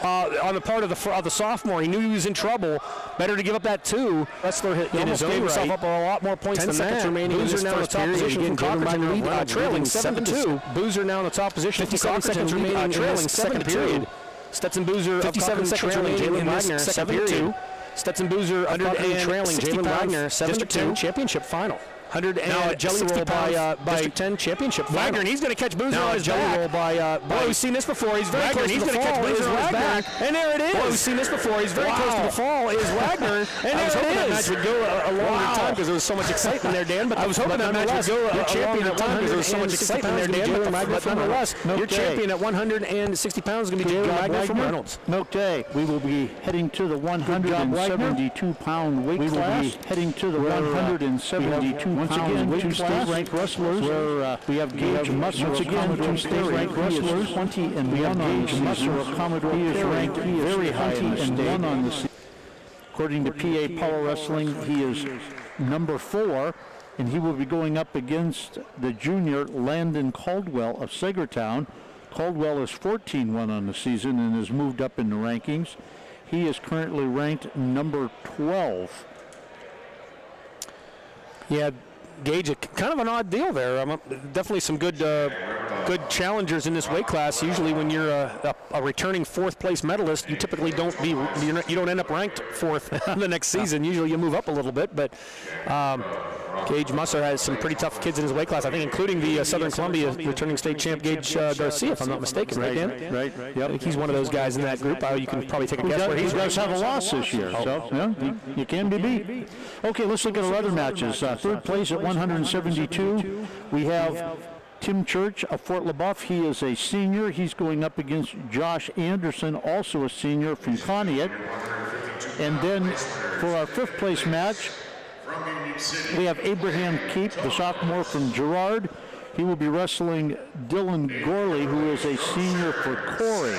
on the part of the sophomore. He knew he was in trouble. Better to give up that 2. Wrestler in his own right. Up a lot more points 10 than seconds that. Remaining. Boozer now in the top position. Trailing 7-2. Boozer now in the top position. 57 seconds remaining. Trailing 7-2. Stetson Boozer 57 seconds remaining in Wagner 7-2. Stetson Boozer under and trailing Jalen Wagner 7-2 championship final. 100 and jelly roll by District 10 championship final. Wagner, and he's going to catch Boozer on his jelly back. Roll by boy, we've seen this before. He's very close to the fall. He's on his back, and there it is. Boy, we've seen this before. He's very close to the fall. Is Wagner, and I was hoping that match would go a longer time because there was so much excitement there, Dan. But I was hoping that match would go a champion at 100 because there was so much excitement there, Dan. But nonetheless, your champion at 160 pounds is going to be Jalen Wagner from Reynolds. Milk Day. We will be heading to the 172-pound weight class. We will be heading to the 172-pound weight class. State-ranked wrestlers, where we have Gage Musser once again, 2 state-ranked wrestlers, 20 and 1 on Gage Musser of Commodore. He is ranked very high in the state. On the according to PA Power Wrestling, he is number 4, and he will be going up against the junior Landon Caldwell of Sagertown. Caldwell is 14-1 on the season and has moved up in the rankings. He is currently ranked number 12. Yeah. Gage, kind of an odd deal there. Definitely some good challengers in this weight class. Usually, when you're a returning 4th place medalist, you typically you don't end up ranked 4th the next season. Usually, you move up a little bit. But Gage Musser has some pretty tough kids in his weight class. I think, including the Southern Columbia returning state champ Gage Garcia, if I'm not mistaken. Right, Dan? Right. Yep. I think he's one of those guys in that group. You can probably take a guess where he does have a loss this year. So you can be beat. Okay, let's look at our other matches. 3rd place at 172, we have Tim Church of Fort LaBeouf. He is a senior. He's going up against Josh Anderson, also a senior from Conneaut. And then for our 5th place match, we have Abraham Keep, the sophomore from Girard. He will be wrestling Dylan Gorley, who is a senior for Corey.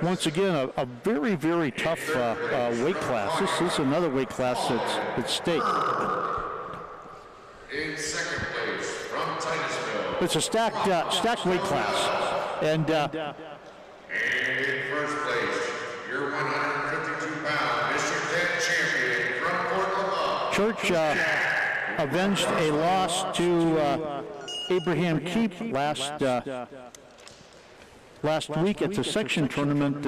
Once again, a very, very tough weight class. This is another weight class that's at stake. In 2nd place from Titusville. It's a stacked weight class. And in 1st place, your 152-pound District 10 champion from Fort LaBeouf. Church avenged a loss to Abraham Keep last week at the section tournament,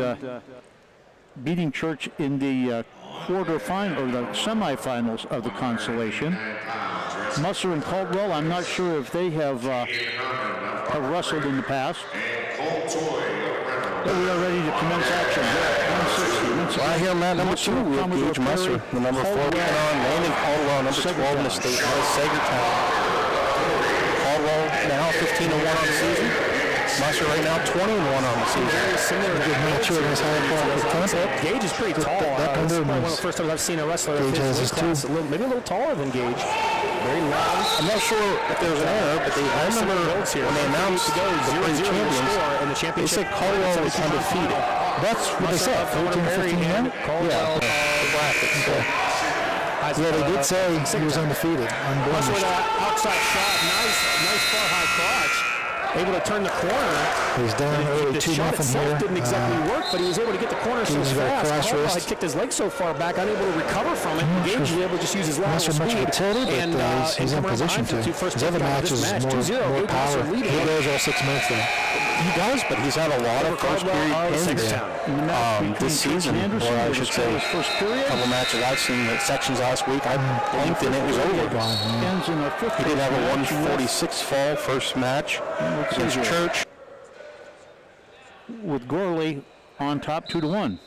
beating Church in the quarterfinal or the semifinals of the consolation. Musser and Caldwell, I'm not sure if they have wrestled in the past. But we are ready to commence action. Right here, Matt, number 2 with Gage Musser, the number 4 working on Landon Caldwell, number 12 in the state, Sagertown. Caldwell now 15-1 on the season. Musser right now 21 on the season. Very similar to Gage is pretty tall. This is probably one of the first times I've seen a wrestler of his weight class, maybe a little taller than Gage. Very long. I'm not sure if there was an error, but I remember when they announced the champions, in the championship, they said Caldwell was undefeated. That's what they said. 14-15. Yeah, the brackets. Yeah, they did say he was undefeated. Musser with that outside shot, nice far high crotch. Able to turn the corner. He's down early 2-0 here. Didn't exactly work, but he was able to get the corner so fast. Caldwell had kicked his leg so far back, unable to recover from it. Gage was able to just use his lateral speed. And he's in position to. His other matches is more power. He goes all 6 minutes there. He does, but he's had a lot of first period pins this season, or I should say, a couple matches I've seen at sections last week. I blinked and it was over. He did have a 146 fall first match against Church. With Gorley on top 2-1.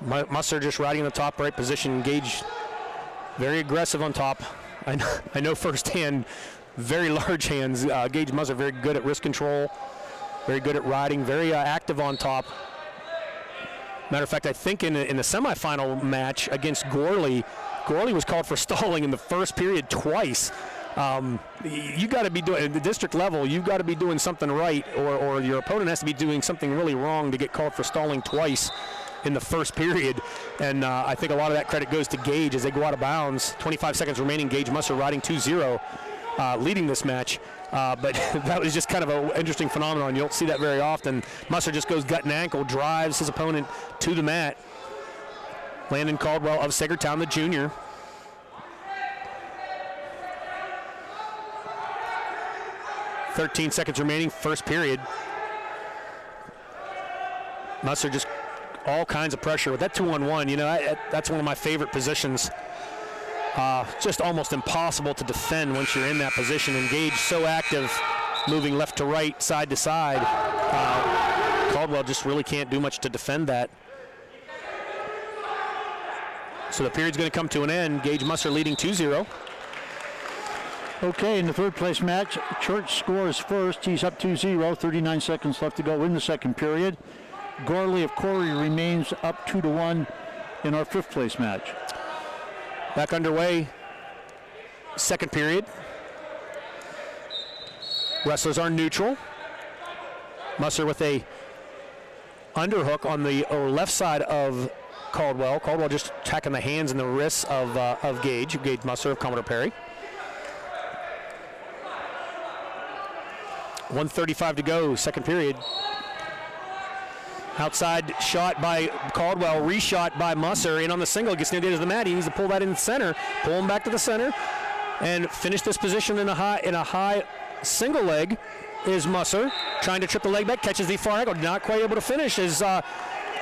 Musser just riding in the top right position. Gage very aggressive on top. I know firsthand, very large hands. Gage Musser very good at wrist control, very good at riding, very active on top. Matter of fact, I think in the semifinal match against Gorley was called for stalling in the first period twice. You got to be doing at the district level. You've got to be doing something right, or your opponent has to be doing something really wrong to get called for stalling twice in the first period. And I think a lot of that credit goes to Gage as they go out of bounds. 25 seconds remaining. Gage Musser riding 2-0, leading this match. But that was just kind of an interesting phenomenon. You don't see that very often. Musser just goes gut and ankle, drives his opponent to the mat. Landon Caldwell of Sagertown, the junior. .13 seconds remaining, first period. Musser just all kinds of pressure with that 2-on-1. You know, that's one of my favorite positions. Just almost impossible to defend once you're in that position. And Gage so active, moving left to right, side to side. Caldwell just really can't do much to defend that. So the period's going to come to an end. Gage Musser leading 2-0. Okay, in the third place match, Church scores first. He's up 2-0, 39 seconds left to go in the second period. Gorley of Corey remains up 2-1 in our fifth place match. Back underway, second period. Wrestlers are neutral. Musser with a underhook on the left side of Caldwell. Caldwell just attacking the hands and the wrists of Gage Musser of Commodore Perry. 1:35 to go, second period. Outside shot by Caldwell, reshot by Musser. In on the single, gets near the edge of the mat. He needs to pull that in the center, pull him back to the center, and finish this position in a high single leg. Is Musser trying to trip the leg back, catches the far angle, not quite able to finish. Is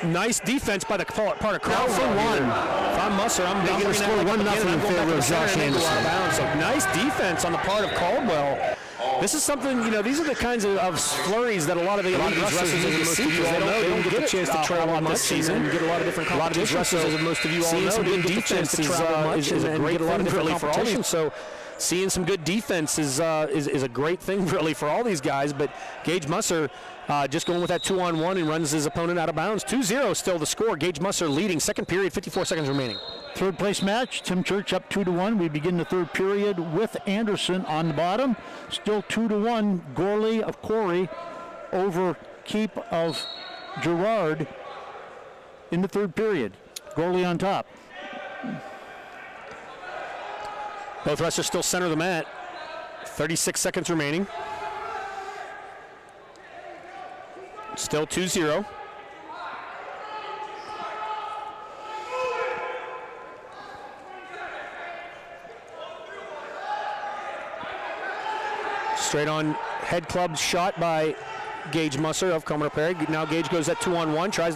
nice defense by the part of Caldwell. For one. If I'm Musser, I'm Making the score 1-0 in favor of Josh Anderson. So nice defense on the part of Caldwell. This is something, you know, these are the kinds of flurries that a lot of these wrestlers need to see, because they don't get a chance to travel much season and get a lot of different competition. A lot of these wrestlers, as most of you all know, some good defense is a great thing really for all these. So seeing some good defense is a great thing really for all these guys. But Gage Musser just going with that 2-on-1 and runs his opponent out of bounds. 2-0 still the score. Gage Musser leading, second period, 54 seconds remaining. Third place match, Tim Church up 2-1. We begin the third period with Anderson on the bottom. Still 2-1. Gorley of Corey over Keep of Girard in the third period. Gorley on top. Both wrestlers still center of the mat. 36 seconds remaining. Still 2-0. Straight on head club shot by Gage Musser of Commodore Perry. Now Gage goes at 2-on-1, tries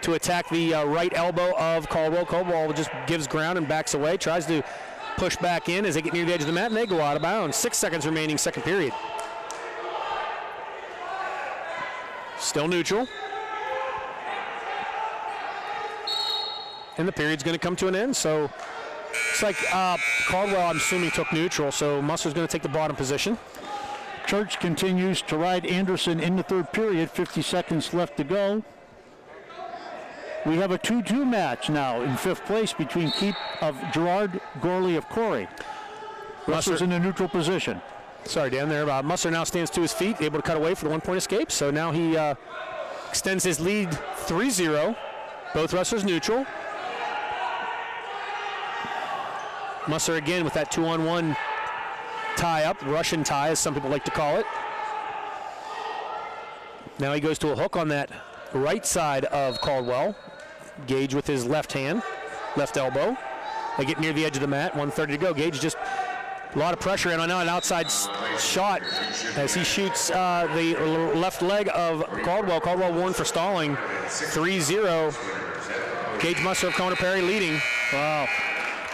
to attack the right elbow of Caldwell. Caldwell just gives ground and backs away, tries to push back in as they get near the edge of the mat, and they go out of bounds. 6 seconds remaining, second period. Still neutral. And the period's going to come to an end, so it's like Caldwell, I'm assuming, took neutral, so Musser's going to take the bottom position. Church continues to ride Anderson in the third period, 50 seconds left to go. We have a 2-2 match now in fifth place between Keep of Girard, Gorley of Corey. Musser's in a neutral position. Sorry, Dan, there. Musser now stands to his feet, able to cut away for the one-point escape, so now he extends his lead 3-0. Both wrestlers neutral. Musser again with that 2-on-1 tie-up, Russian tie, as some people like to call it. Now he goes to a hook on that right side of Caldwell. Gage with his left hand, left elbow. They get near the edge of the mat, 1:30 to go. Gage just a lot of pressure in on now, an outside shot as he shoots the left leg of Caldwell. Caldwell warned for stalling, 3-0. Gage Musser of Commodore Perry leading. Wow.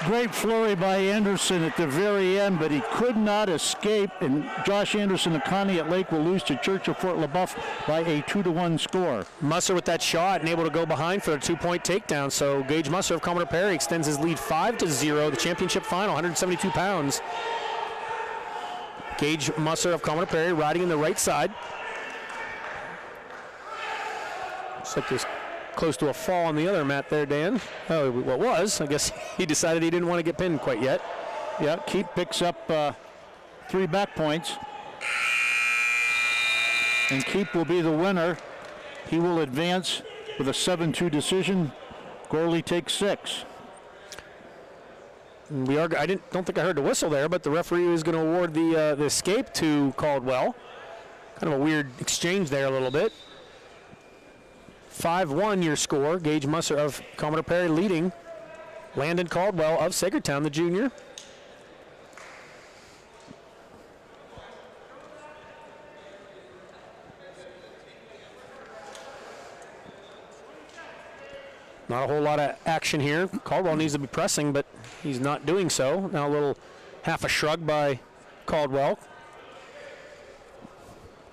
Great flurry by Anderson at the very end, but he could not escape. And Josh Anderson and Connie at Lake will lose to Church of Fort LaBeouf by a 2-1 score. Musser with that shot and able to go behind for a 2-point takedown. So Gage Musser of Commodore Perry extends his lead 5-0. The championship final, 172 pounds. Gage Musser of Commodore Perry riding in the right side. Looks like there's close to a fall on the other mat there, Dan. Oh, what was? I guess he decided he didn't want to get pinned quite yet. Yeah, Keep picks up 3 back points. And Keep will be the winner. He will advance with a 7-2 decision. Gorley takes 6. I don't think I heard the whistle there, but the referee is going to award the escape to Caldwell. Kind of a weird exchange there a little bit. 5-1 your score. Gage Musser of Commodore Perry leading Landon Caldwell of Sacredtown, the junior. Not a whole lot of action here. Caldwell needs to be pressing, but he's not doing so. Now a little half a shrug by Caldwell.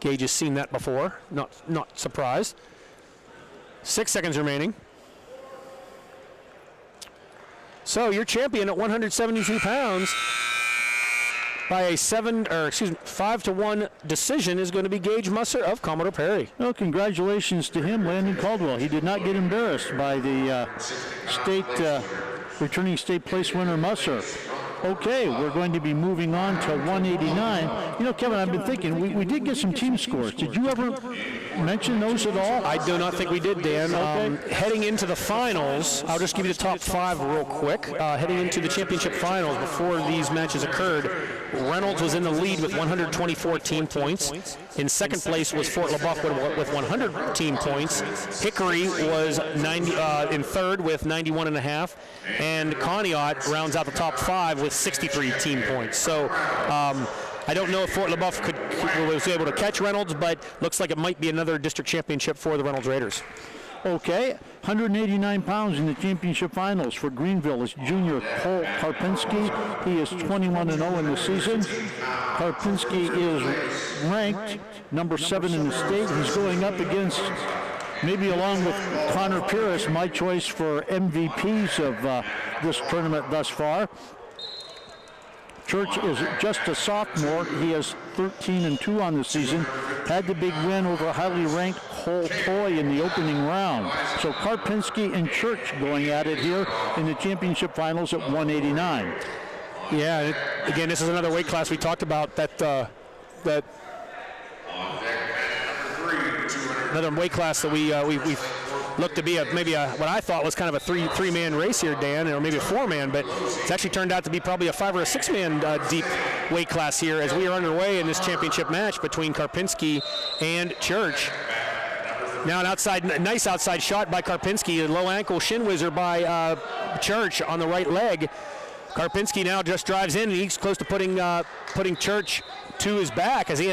Gage has seen that before. Not surprised. 6 seconds remaining. So your champion at 172 pounds by a 5-1 decision is going to be Gage Musser of Commodore Perry. Well, congratulations to him, Landon Caldwell. He did not get embarrassed by the returning state place winner Musser. Okay, we're going to be moving on to 189. You know, Kevin, I've been thinking, we did get some team scores. Did you ever mention those at all? I do not think we did, Dan. Okay. Heading into the finals, I'll just give you the top 5 real quick. Heading into the championship finals, before these matches occurred, Reynolds was in the lead with 124 team points. In second place was Fort LaBeouf with 100 team points. Hickory was in third with 91.5, and Conneaut rounds out the top 5 with 63 team points. So I don't know if Fort LaBeouf was able to catch Reynolds, but looks like it might be another district championship for the Reynolds Raiders. Okay, 189 pounds in the championship finals for Greenville is junior Cole Karpinski. He is 21-0 in the season. Karpinski is ranked number 7 in the state. He's going up against, maybe along with Connor Pierce, my choice for MVPs of this tournament thus far. Church is just a sophomore. He is 13-2 on the season. Had the big win over highly ranked Hull Toy in the opening round. So Karpinski and Church going at it here in the championship finals at 189. Yeah, again, this is another weight class we talked about that another weight class that we looked to be what I thought was kind of a three-man race here, Dan, or maybe a 4-man, but it's actually turned out to be probably a 5 or a 6-man deep weight class here as we are underway in this championship match between Karpinski and Church. Now an nice outside shot by Karpinski, a low ankle shin whizzer by Church on the right leg. Karpinski now just drives in and he's close to putting Church to his back as he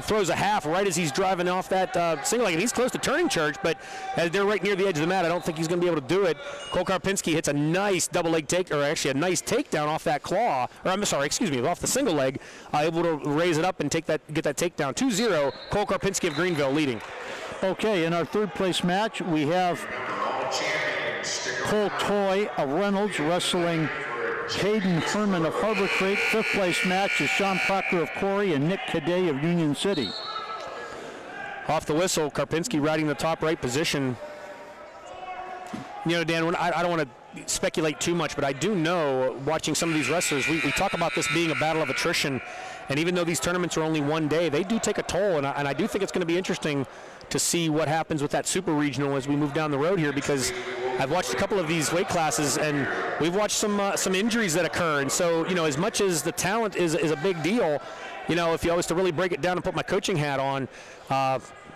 throws a half right as he's driving off that single leg, and he's close to turning Church, but as they're right near the edge of the mat, I don't think he's going to be able to do it. Cole Karpinski hits a nice double leg a nice takedown off that claw, off the single leg, able to raise it up and get that takedown. 2-0, Cole Karpinski of Greenville leading. Okay, in our third place match, we have Cole Toy of Reynolds wrestling Caden Herman of Harbor Creek. Fifth place match is Sean Proctor of Corey and Nick Cadet of Union City. Off the whistle, Karpinski riding the top right position. You know, Dan, I don't want to speculate too much, but I do know, watching some of these wrestlers, we talk about this being a battle of attrition, and even though these tournaments are only one day, they do take a toll, and I do think it's going to be interesting to see what happens with that super regional as we move down the road here, because I've watched a couple of these weight classes and we've watched some injuries that occur, and so, you know, as much as the talent is a big deal, you know, if you always to really break it down and put my coaching hat on,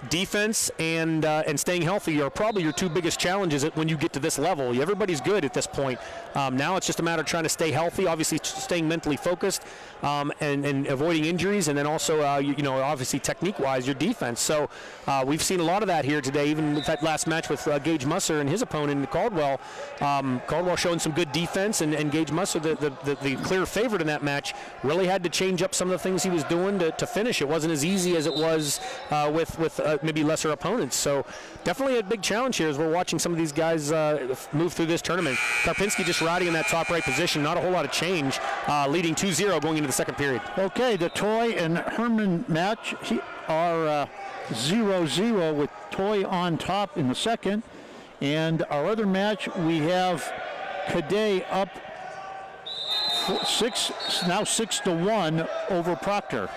defense and staying healthy are probably your two biggest challenges when you get to this level. Everybody's good at this point. Now it's just a matter of trying to stay healthy, obviously staying mentally focused, and avoiding injuries, and then also, obviously technique-wise, your defense. So we've seen a lot of that here today, even with that last match with Gage Musser and his opponent, Caldwell. Caldwell showing some good defense, and Gage Musser, the clear favorite in that match, really had to change up some of the things he was doing to finish. It wasn't as easy as it was with maybe lesser opponents. So definitely a big challenge here as we're watching some of these guys move through this tournament. Karpinski just riding in that top right position, not a whole lot of change, leading 2-0 going into the second period. Okay, the Toy and Herman match are 0-0 with Toy on top in the second. And our other match, we have Cadet up 6-1 over Proctor.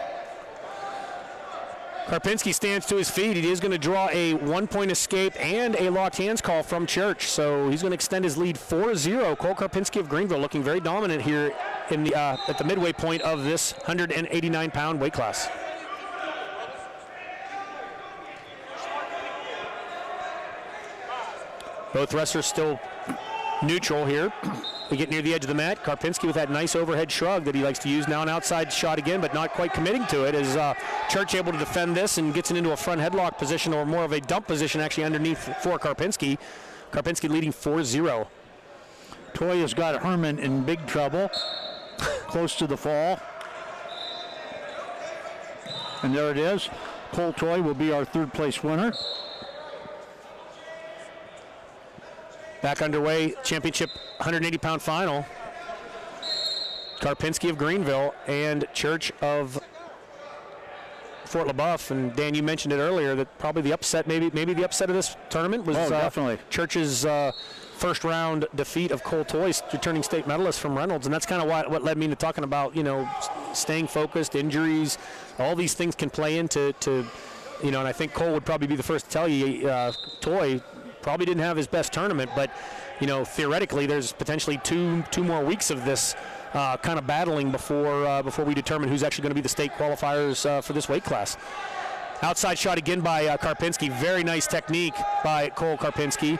Karpinski stands to his feet. He is going to draw a 1-point escape and a locked hands call from Church. So he's going to extend his lead 4-0. Cole Karpinski of Greenville looking very dominant here in the at the midway point of this 189-pound weight class. Both wrestlers still neutral here. We get near the edge of the mat. Karpinski with that nice overhead shrug that he likes to use. Now an outside shot again, but not quite committing to it. Is Church able to defend this and gets it into a front headlock position, or more of a dump position actually underneath for Karpinski. Karpinski leading 4-0. Toy has got Herman in big trouble, close to the fall. And there it is. Cole Toy will be our third place winner. Back underway, championship 180-pound final. Karpinski of Greenville and Church of Fort LaBeouf. And Dan, you mentioned it earlier that probably the upset, maybe the upset of this tournament was definitely Church's first round defeat of Cole Toy, returning state medalist from Reynolds. And that's kind of what led me to talking about, staying focused, injuries, all these things can play into, and I think Cole would probably be the first to tell you, Toy probably didn't have his best tournament, but theoretically there's potentially two more weeks of this kind of battling before we determine who's actually going to be the state qualifiers for this weight class. Outside shot again by Karpinski. Very nice technique by Cole Karpinski.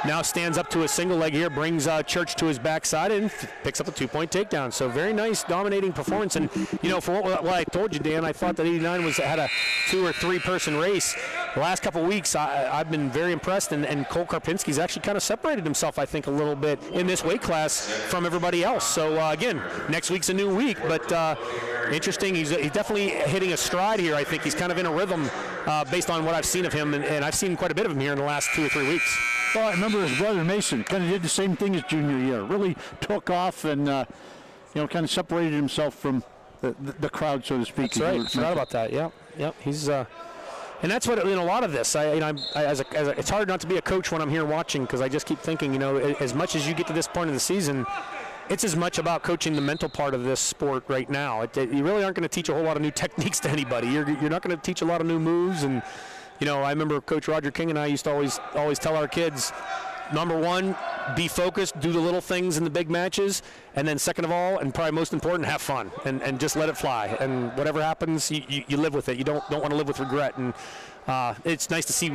Now stands up to a single leg here, brings Church to his backside and picks up a 2-point takedown. So very nice dominating performance. And for what I told you, Dan, I thought that 89 had a 2 or 3 person race. The last couple of weeks, I've been very impressed, and Cole Karpinski's actually kind of separated himself, I think, a little bit in this weight class from everybody else. So again, next week's a new week, but interesting. He's definitely hitting a stride here. I think he's kind of in a rhythm based on what I've seen of him, and I've seen quite a bit of him here in the last 2 or 3 weeks. Well, I remember his brother Mason kind of did the same thing as junior year. Really took off and kind of separated himself from the crowd, so to speak. That's right. Forgot about that. Yeah. He's and that's what in a lot of this. It's hard not to be a coach when I'm here watching, because I just keep thinking, as much as you get to this point of the season, it's as much about coaching the mental part of this sport right now. You really aren't going to teach a whole lot of new techniques to anybody. You're not going to teach a lot of new moves. And I remember Coach Roger King and I used to always tell our kids, number one, be focused, do the little things in the big matches, and then second of all, and probably most important, have fun and just let it fly. And whatever happens, you live with it. You don't want to live with regret. And it's nice to see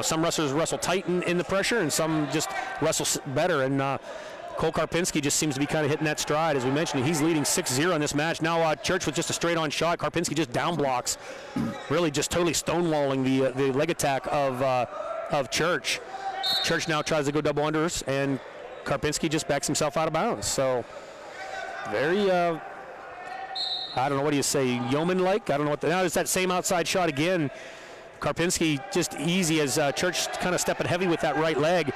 some wrestlers wrestle tight in the pressure, and some just wrestle better. And Cole Karpinski just seems to be kind of hitting that stride. As we mentioned, he's leading 6-0 in this match. Now Church with just a straight-on shot. Karpinski just down blocks, really just totally stonewalling the leg attack of Church. Church now tries to go double unders, and Karpinski just backs himself out of bounds. So very, I don't know, what do you say, yeoman-like? I don't know what. Now it's that same outside shot again. Karpinski just easy as Church kind of stepping heavy with that right leg.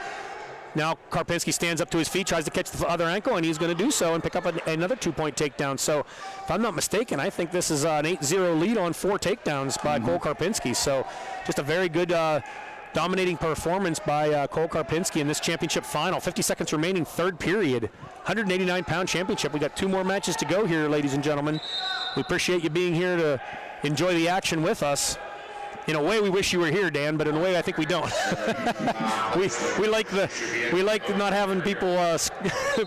Now Karpinski stands up to his feet, tries to catch the other ankle, and he's going to do so and pick up another 2-point takedown. So if I'm not mistaken, I think this is an 8-0 lead on 4 takedowns by Cole Karpinski. So just a very good dominating performance by Cole Karpinski in this championship final. 50 seconds remaining, third period. 189-pound championship. We got 2 more matches to go here, ladies and gentlemen. We appreciate you being here to enjoy the action with us. In a way, we wish you were here, Dan, but in a way, I think we don't. we like not having people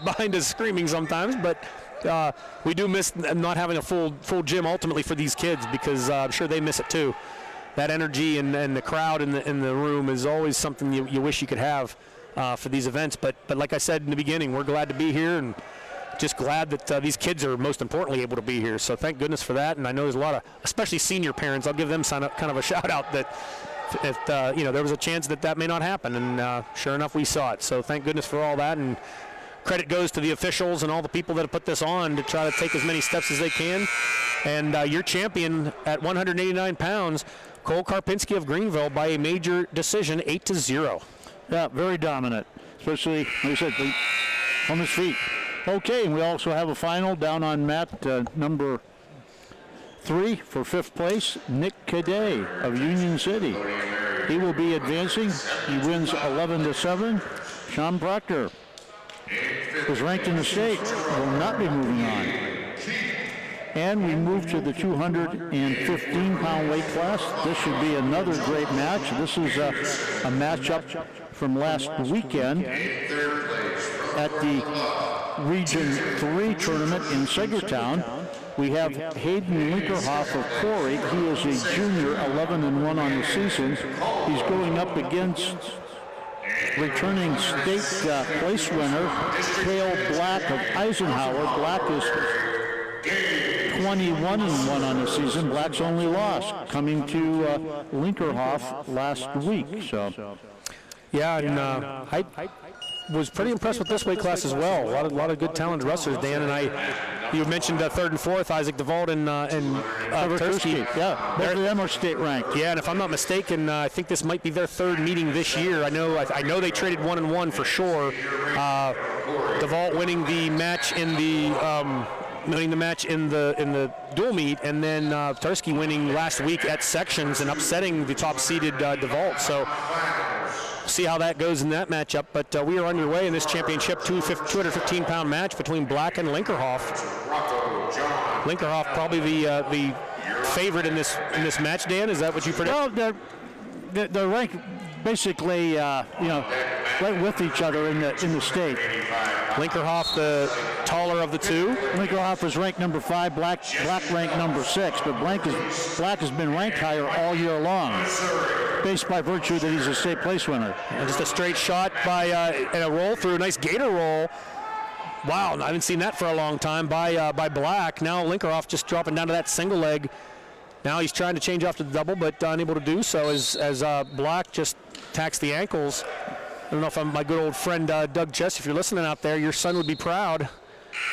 behind us screaming sometimes, but we do miss not having a full gym ultimately for these kids, because I'm sure they miss it too. that energy and the crowd in the room is always something you wish you could have for these events. But like I said in the beginning, we're glad to be here and just glad that these kids are most importantly able to be here. So thank goodness for that. And I know there's a lot of, especially senior parents, I'll give them kind of a shout out that if there was a chance that may not happen. And sure enough, we saw it. So thank goodness for all that. And credit goes to the officials and all the people that have put this on to try to take as many steps as they can. And your champion at 189 pounds, Cole Karpinski of Greenville, by a major decision, 8-0. Yeah, very dominant, especially, like I said, on his feet. Okay, and we also have a final down on mat number 3 for 5th place, Nick Cadet of Union City. He will be advancing. He wins 11-7. Sean Proctor was ranked in the state, will not be moving on. And we move to the 215-pound weight class. This should be another great match. This is a matchup from last weekend at the Region 3 tournament in Sagertown. We have Hayden Linkerhoff of Corey. He is a junior, 11-1 on the season. He's going up against returning state place winner, Cale Black of Eisenhower. Black is 21-1 on the season. Black's only loss coming to Linkerhoff last week. So, yeah, and I was pretty impressed with this weight class as well. A lot of good talented wrestlers. Dan and I, you mentioned 3rd and 4th, Isaac DeVault and Tursky. Yeah, both of them are state ranked. Yeah, and if I'm not mistaken, I think this might be their 3rd meeting this year. I know they traded 1-1 for sure. DeVault winning the match in the dual meet, and then Tursky winning last week at sections and upsetting the top-seeded DeVault. So see how that goes in that matchup. But we are underway in this championship 215-pound match between Black and Linkerhoff. Linkerhoff probably the favorite in this match. Dan, is that what you predict? Well, they're ranked basically, right with each other in the state. Linkerhoff, the taller of the two. Linkerhoff is ranked number 5. Black ranked number 6. But Black has been ranked higher all year long, based by virtue that he's a state place winner. And just a straight shot and a roll through, a nice gator roll. Wow, I haven't seen that for a long time by Black. Now Linkerhoff just dropping down to that single leg. Now he's trying to change off to the double, but unable to do so as Black just attacks the ankles. I don't know if my good old friend Doug Chess, if you're listening out there, your son would be proud.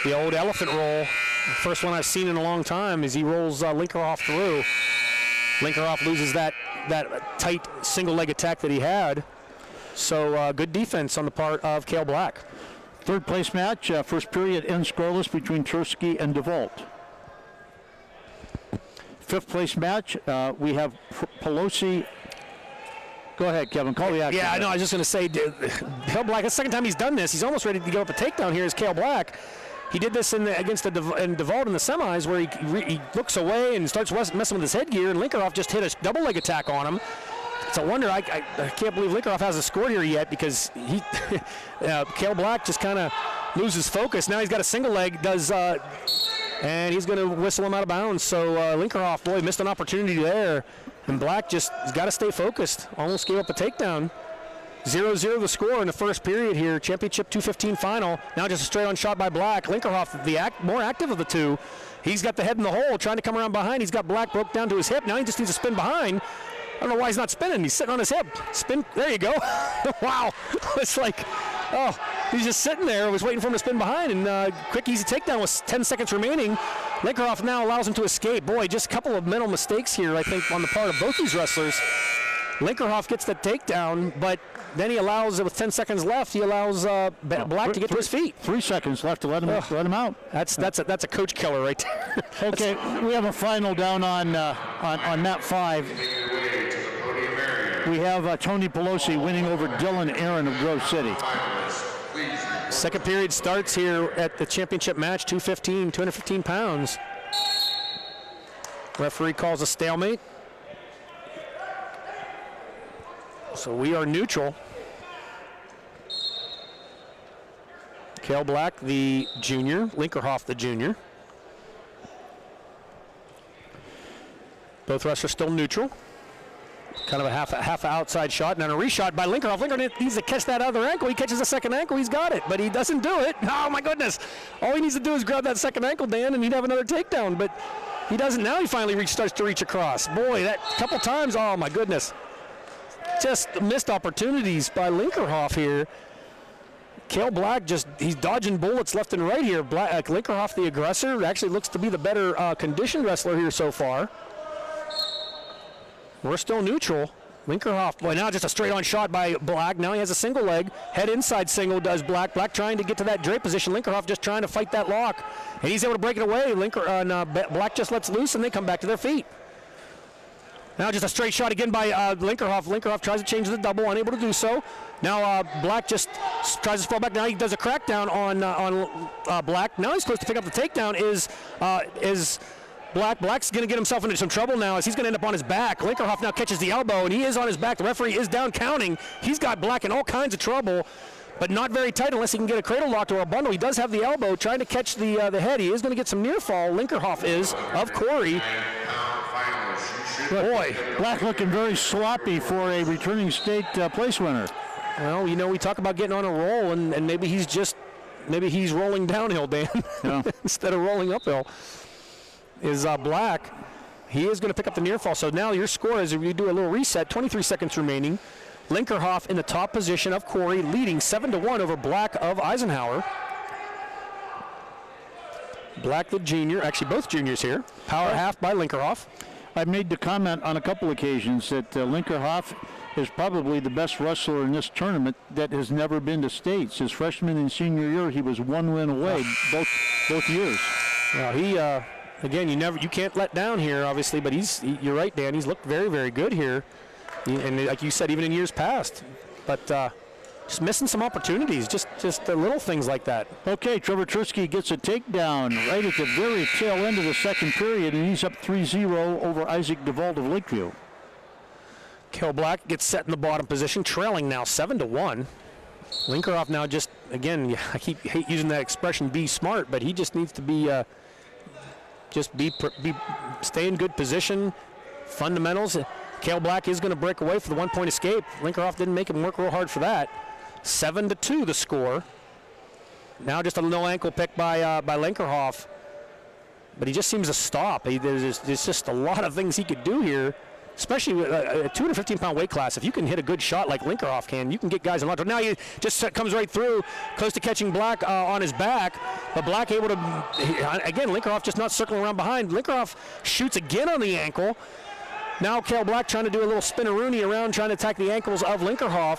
The old elephant roll, the first one I've seen in a long time, as he rolls Linkerhoff through. Linkerhoff loses that tight single leg attack that he had. So good defense on the part of Cale Black. 3rd place match, first period ends scoreless between Tursky and DeVault. 5th place match, we have Pelosi. Go ahead, Kevin. Call the action. Yeah, I know. I was just going to say, Cale Black, that's the second time he's done this. He's almost ready to go up a takedown here as Cale Black. He did this against DeVault in the semis, where he looks away and starts messing with his headgear, and Linkerhoff just hit a double leg attack on him. It's a wonder. I can't believe Linkerhoff hasn't scored here yet, because Cale Black just kind of loses focus. Now he's got a single leg, and he's going to whistle him out of bounds. So Linkerhoff, boy, missed an opportunity there. And Black just has got to stay focused. Almost gave up a takedown. 0-0 the score in the first period here. Championship 215 final. Now just a straight-on shot by Black. Linkerhoff, the more active of the two. He's got the head in the hole, trying to come around behind. He's got Black broke down to his hip. Now he just needs to spin behind. I don't know why he's not spinning. He's sitting on his hip. Spin. There you go. Wow. It's like, he's just sitting there. Was waiting for him to spin behind. And quick, easy takedown with 10 seconds remaining. Linkerhoff now allows him to escape. Boy, just a couple of mental mistakes here, I think, on the part of both these wrestlers. Linkerhoff gets the takedown, but then he allows, with 10 seconds left, he allows Black to get to his feet. 3 seconds left to let him out. That's a coach killer right there. Okay, we have a final down on mat 5. We have Tony Pelosi winning over Dylan Aaron of Grove City. Second period starts here at the championship match, 215 pounds. Referee calls a stalemate. So we are neutral. Cale Black, the junior, Linkerhoff, the junior. Both wrestlers still neutral. Kind of a half outside shot, and then a reshot by Linkerhoff. Linkerhoff needs to catch that other ankle. He catches the second ankle, he's got it, but he doesn't do it. Oh my goodness! All he needs to do is grab that second ankle, Dan, and he'd have another takedown. But he doesn't. Now he finally starts to reach across. Boy, that couple times. Oh my goodness! Just missed opportunities by Linkerhoff here. Cale Black he's dodging bullets left and right here. Linkerhoff, the aggressor, actually looks to be the better conditioned wrestler here so far. We're still neutral. Linkerhoff, boy, now just a straight-on shot by Black. Now he has a single leg. Head inside single does Black. Black trying to get to that drape position. Linkerhoff just trying to fight that lock. And he's able to break it away. Black just lets loose, and they come back to their feet. Now just a straight shot again by Linkerhoff. Linkerhoff tries to change the double, unable to do so. Now Black just tries to fall back. Now he does a crackdown on Black. Now he's close to pick up the takedown. Is Black. Black's going to get himself into some trouble now as he's going to end up on his back. Linkerhoff now catches the elbow, and he is on his back. The referee is down counting. He's got Black in all kinds of trouble, but not very tight unless he can get a cradle lock or a bundle. He does have the elbow, trying to catch the head. He is going to get some near fall. Linkerhoff is, of Corey. Boy, Black looking very sloppy for a returning state place winner. Well, we talk about getting on a roll, and maybe he's rolling downhill, Dan, Yeah. instead of rolling uphill. Is Black. He is going to pick up the near fall. So now your score is, if you do a little reset, 23 seconds remaining. Linkerhoff in the top position of Corey, leading 7-1 over Black of Eisenhower. Black the junior, actually both juniors here. Power half by Linkerhoff. I've made the comment on a couple occasions that Linkerhoff is probably the best wrestler in this tournament that has never been to states. His freshman and senior year, he was one win away both years. Well, he again, you can't let down here, obviously, but you're right, Dan. He's looked very, very good here, and like you said, even in years past. But just missing some opportunities, just the little things like that. Okay, Trevor Tursky gets a takedown right at the very tail end of the second period, and he's up 3-0 over Isaac Duvall of Lakeview. Cale Black gets set in the bottom position, trailing now 7-1. Linkerhoff now just, again, I hate using that expression, be smart, but he just needs to be stay in good position, fundamentals. Cale Black is going to break away for the 1-point escape. Linkerhoff didn't make him work real hard for that. 7-2 the score. Now just a no ankle pick by Linkerhoff, but he just seems to stop. There's just a lot of things he could do here, especially with a 215-pound weight class. If you can hit a good shot like Linkerhoff can, you can get guys in a lot. Now he just comes right through, close to catching Black on his back, but Black able to, again, Linkerhoff just not circling around behind. Linkerhoff shoots again on the ankle. Now Cale Black trying to do a little spinneroonie around, trying to attack the ankles of Linkerhoff.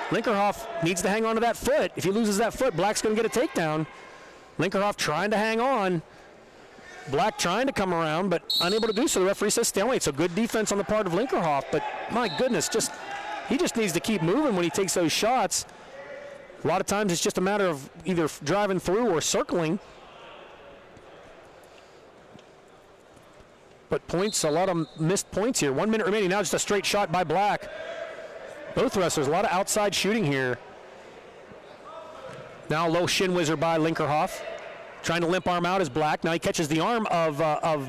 Linkerhoff needs to hang on to that foot. If he loses that foot, Black's going to get a takedown. Linkerhoff trying to hang on. Black trying to come around, but unable to do so. The referee says stalemate. So good defense on the part of Linkerhoff, but my goodness, he just needs to keep moving when he takes those shots. A lot of times it's just a matter of either driving through or circling. But points, a lot of missed points here. 1 minute remaining. Now just a straight shot by Black. Both wrestlers, a lot of outside shooting here. Now low shin whizzer by Linkerhoff. Trying to limp arm out is Black. Now he catches the arm of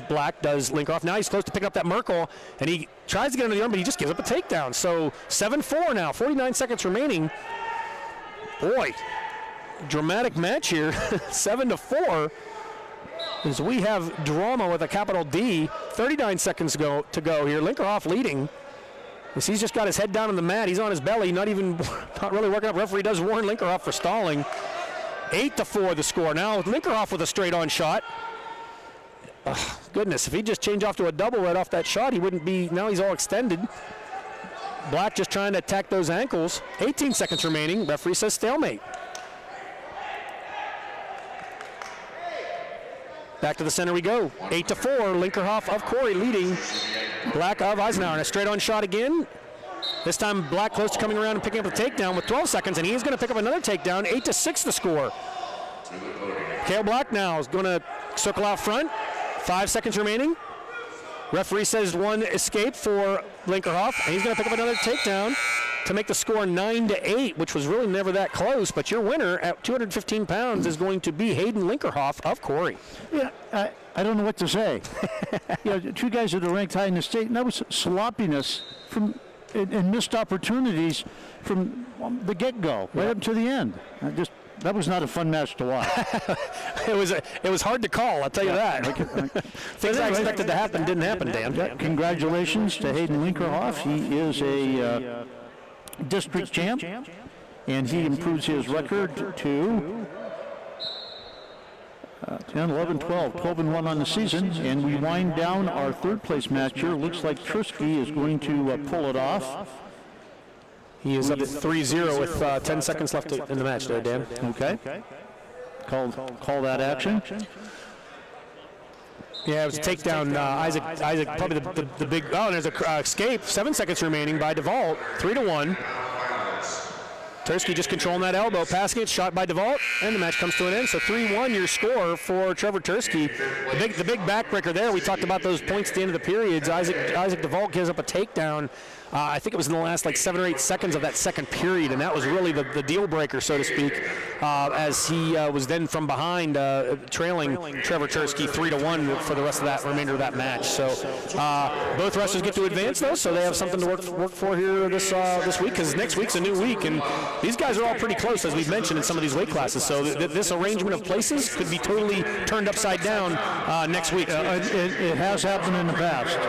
Black, does Linkerhoff. Now he's close to picking up that Merkel, and he tries to get under the arm, but he just gives up a takedown. So 7-4 now, 49 seconds remaining. Boy, dramatic match here, 7-4. As we have drama with a capital D, 39 seconds to go here. Linkerhoff leading. As he's just got his head down on the mat. He's on his belly, not really working up. Referee does warn Linkerhoff for stalling. 8-4 the score. Now Linkerhoff with a straight-on shot. Goodness, if he just changed off to a double right off that shot, he wouldn't be. Now he's all extended. Black just trying to attack those ankles. 18 seconds remaining. Referee says stalemate. Back to the center we go. 8-4. Linkerhoff of Corey leading Black of Eisenhower. And a straight-on shot again. This time Black close to coming around and picking up a takedown with 12 seconds, and he's going to pick up another takedown. 8-6 the score. Cale Black now is going to circle out front. 5 seconds remaining. Referee says one escape for Linkerhoff, and he's going to pick up another takedown. to make the score 9-8, which was really never that close. But your winner at 215 pounds is going to be Hayden Linkerhoff of Corey. Yeah, I don't know what to say. Two guys that are ranked high in the state, and that was sloppiness and missed opportunities from the get-go, right up to the end. That was not a fun match to watch. It was hard to call, I'll tell you that. Things I expected to happen didn't happen, Dan. Congratulations to Hayden Linkerhoff. He is a district champ, and he improves his record to 10, 11, 12, 12-1 on the season, and we wind down our third place match here. Looks like Trisky is going to pull it off. He is up at 3-0 with 10 seconds left in the match there, Dan. Okay. Call that action. Yeah, it was a takedown. Isaac probably the big. Oh, there's a escape. 7 seconds remaining by DeVault. 3-1. Tursky just controlling that elbow, passing it, shot by DeVault, and the match comes to an end. So 3-1 your score for Trevor Tursky. The big backbreaker there. We talked about those points at the end of the periods. Isaac DeVault gives up a takedown. I think it was in the last 7 or 8 seconds of that second period, and that was really the deal breaker, so to speak, as he was then from behind trailing Trevor Tursky 3-1 for the rest of that remainder of that match. So both wrestlers get to advance, though, so they have something to work for here this week, because next week's a new week, and these guys are all pretty close, as we've mentioned, in some of these weight classes. So this arrangement of places could be totally turned upside down next week. It has happened in the past.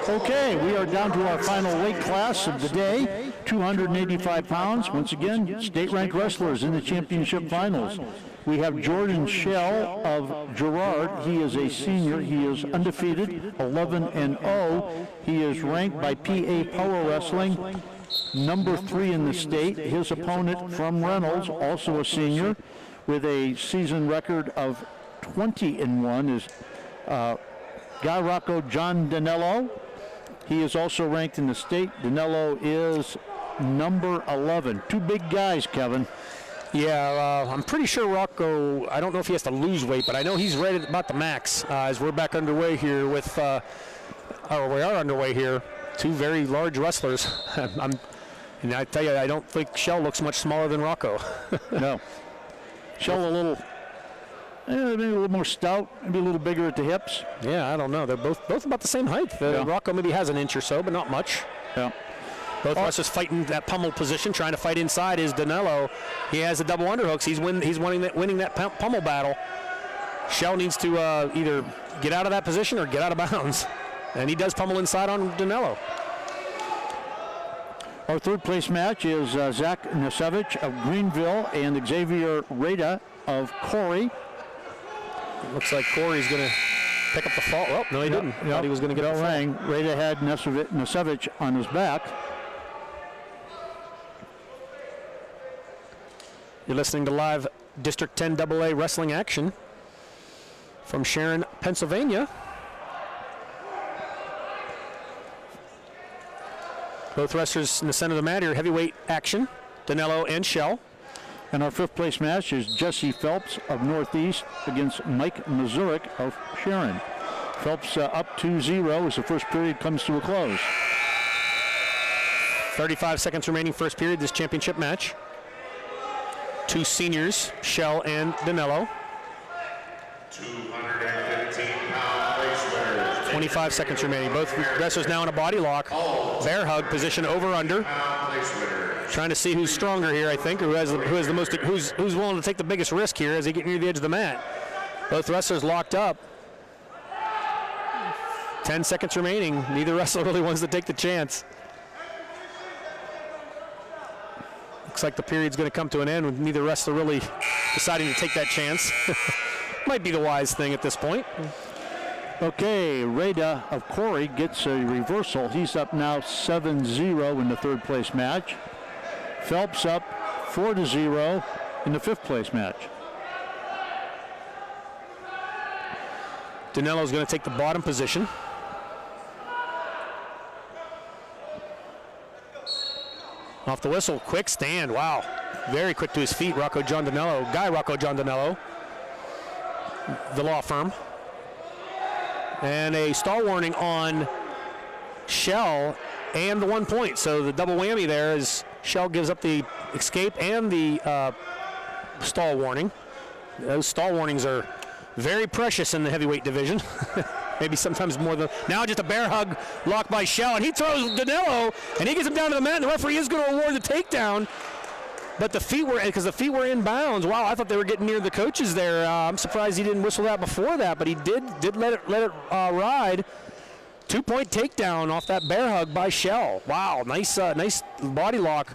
Okay, we are down to our final weight class of the day, 285 pounds. Once again, state-ranked wrestlers in the championship finals. We have Jordan Shell of Girard. He is a senior. He is undefeated, 11-0. He is ranked by PA Power Wrestling number 3 in the state. His opponent from Reynolds, also a senior, with a season record of 20-1, is Guy Rocco John Danello. He is also ranked in the state. Danello is number 11. Two big guys, Kevin. Yeah, I'm pretty sure Rocco, I don't know if he has to lose weight, but I know he's right at about the max as we're back underway here with, we are underway here. Two very large wrestlers. And I tell you, I don't think Shell looks much smaller than Rocco. No. Shell maybe a little more stout, maybe a little bigger at the hips. Yeah, I don't know. They're both about the same height. Rocco maybe has an inch or so, but not much. Yeah. Both wrestlers fighting that pummel position, trying to fight inside is Danello. He has the double underhooks. He's winning that pummel battle. Shell needs to either get out of that position or get out of bounds. And he does pummel inside on Danello. Our third place match is Zach Nasevich of Greenville and Xavier Rada of Corey. Looks like Corey's going to pick up the fall. Oh, no, he didn't. Thought he was going to get the rang. Rada had Nasevich on his back. You're listening to live District 10 AA wrestling action from Sharon, Pennsylvania. Both wrestlers in the center of the mat here, heavyweight action, Danello and Shell. And our fifth place match is Jesse Phelps of Northeast against Mike Mazurik of Sharon. Phelps up 2-0 as the first period comes to a close. 35 seconds remaining first period, this championship match. Two seniors, Shell and Danello. 215-pound place winners. 25 seconds remaining. Both wrestlers now in a body lock. Bear hug position over under. Trying to see who's stronger here, I think, or who's willing to take the biggest risk here as they get near the edge of the mat. Both wrestlers locked up. 10 seconds remaining. Neither wrestler really wants to take the chance. Looks like the period's going to come to an end with neither wrestler really deciding to take that chance. Might be the wise thing at this point. Okay, Rada of Corey gets a reversal. He's up now 7-0 in the third place match. Phelps up 4-0 in the fifth place match. Danello's going to take the bottom position. Off the whistle, quick stand, wow. Very quick to his feet, Guy Rocco John Danello, the law firm. And a stall warning on Shell and the 1 point. So the double whammy there is Shell gives up the escape and the stall warning. Those stall warnings are very precious in the heavyweight division. Maybe sometimes more than. Now just a bear hug locked by Shell, and he throws Danilo, and he gets him down to the mat, and the referee is going to award the takedown. But the feet were in bounds. Wow, I thought they were getting near the coaches there. I'm surprised he didn't whistle that before that, but he did let it ride. 2 point takedown off that bear hug by Shell. Wow, nice body lock.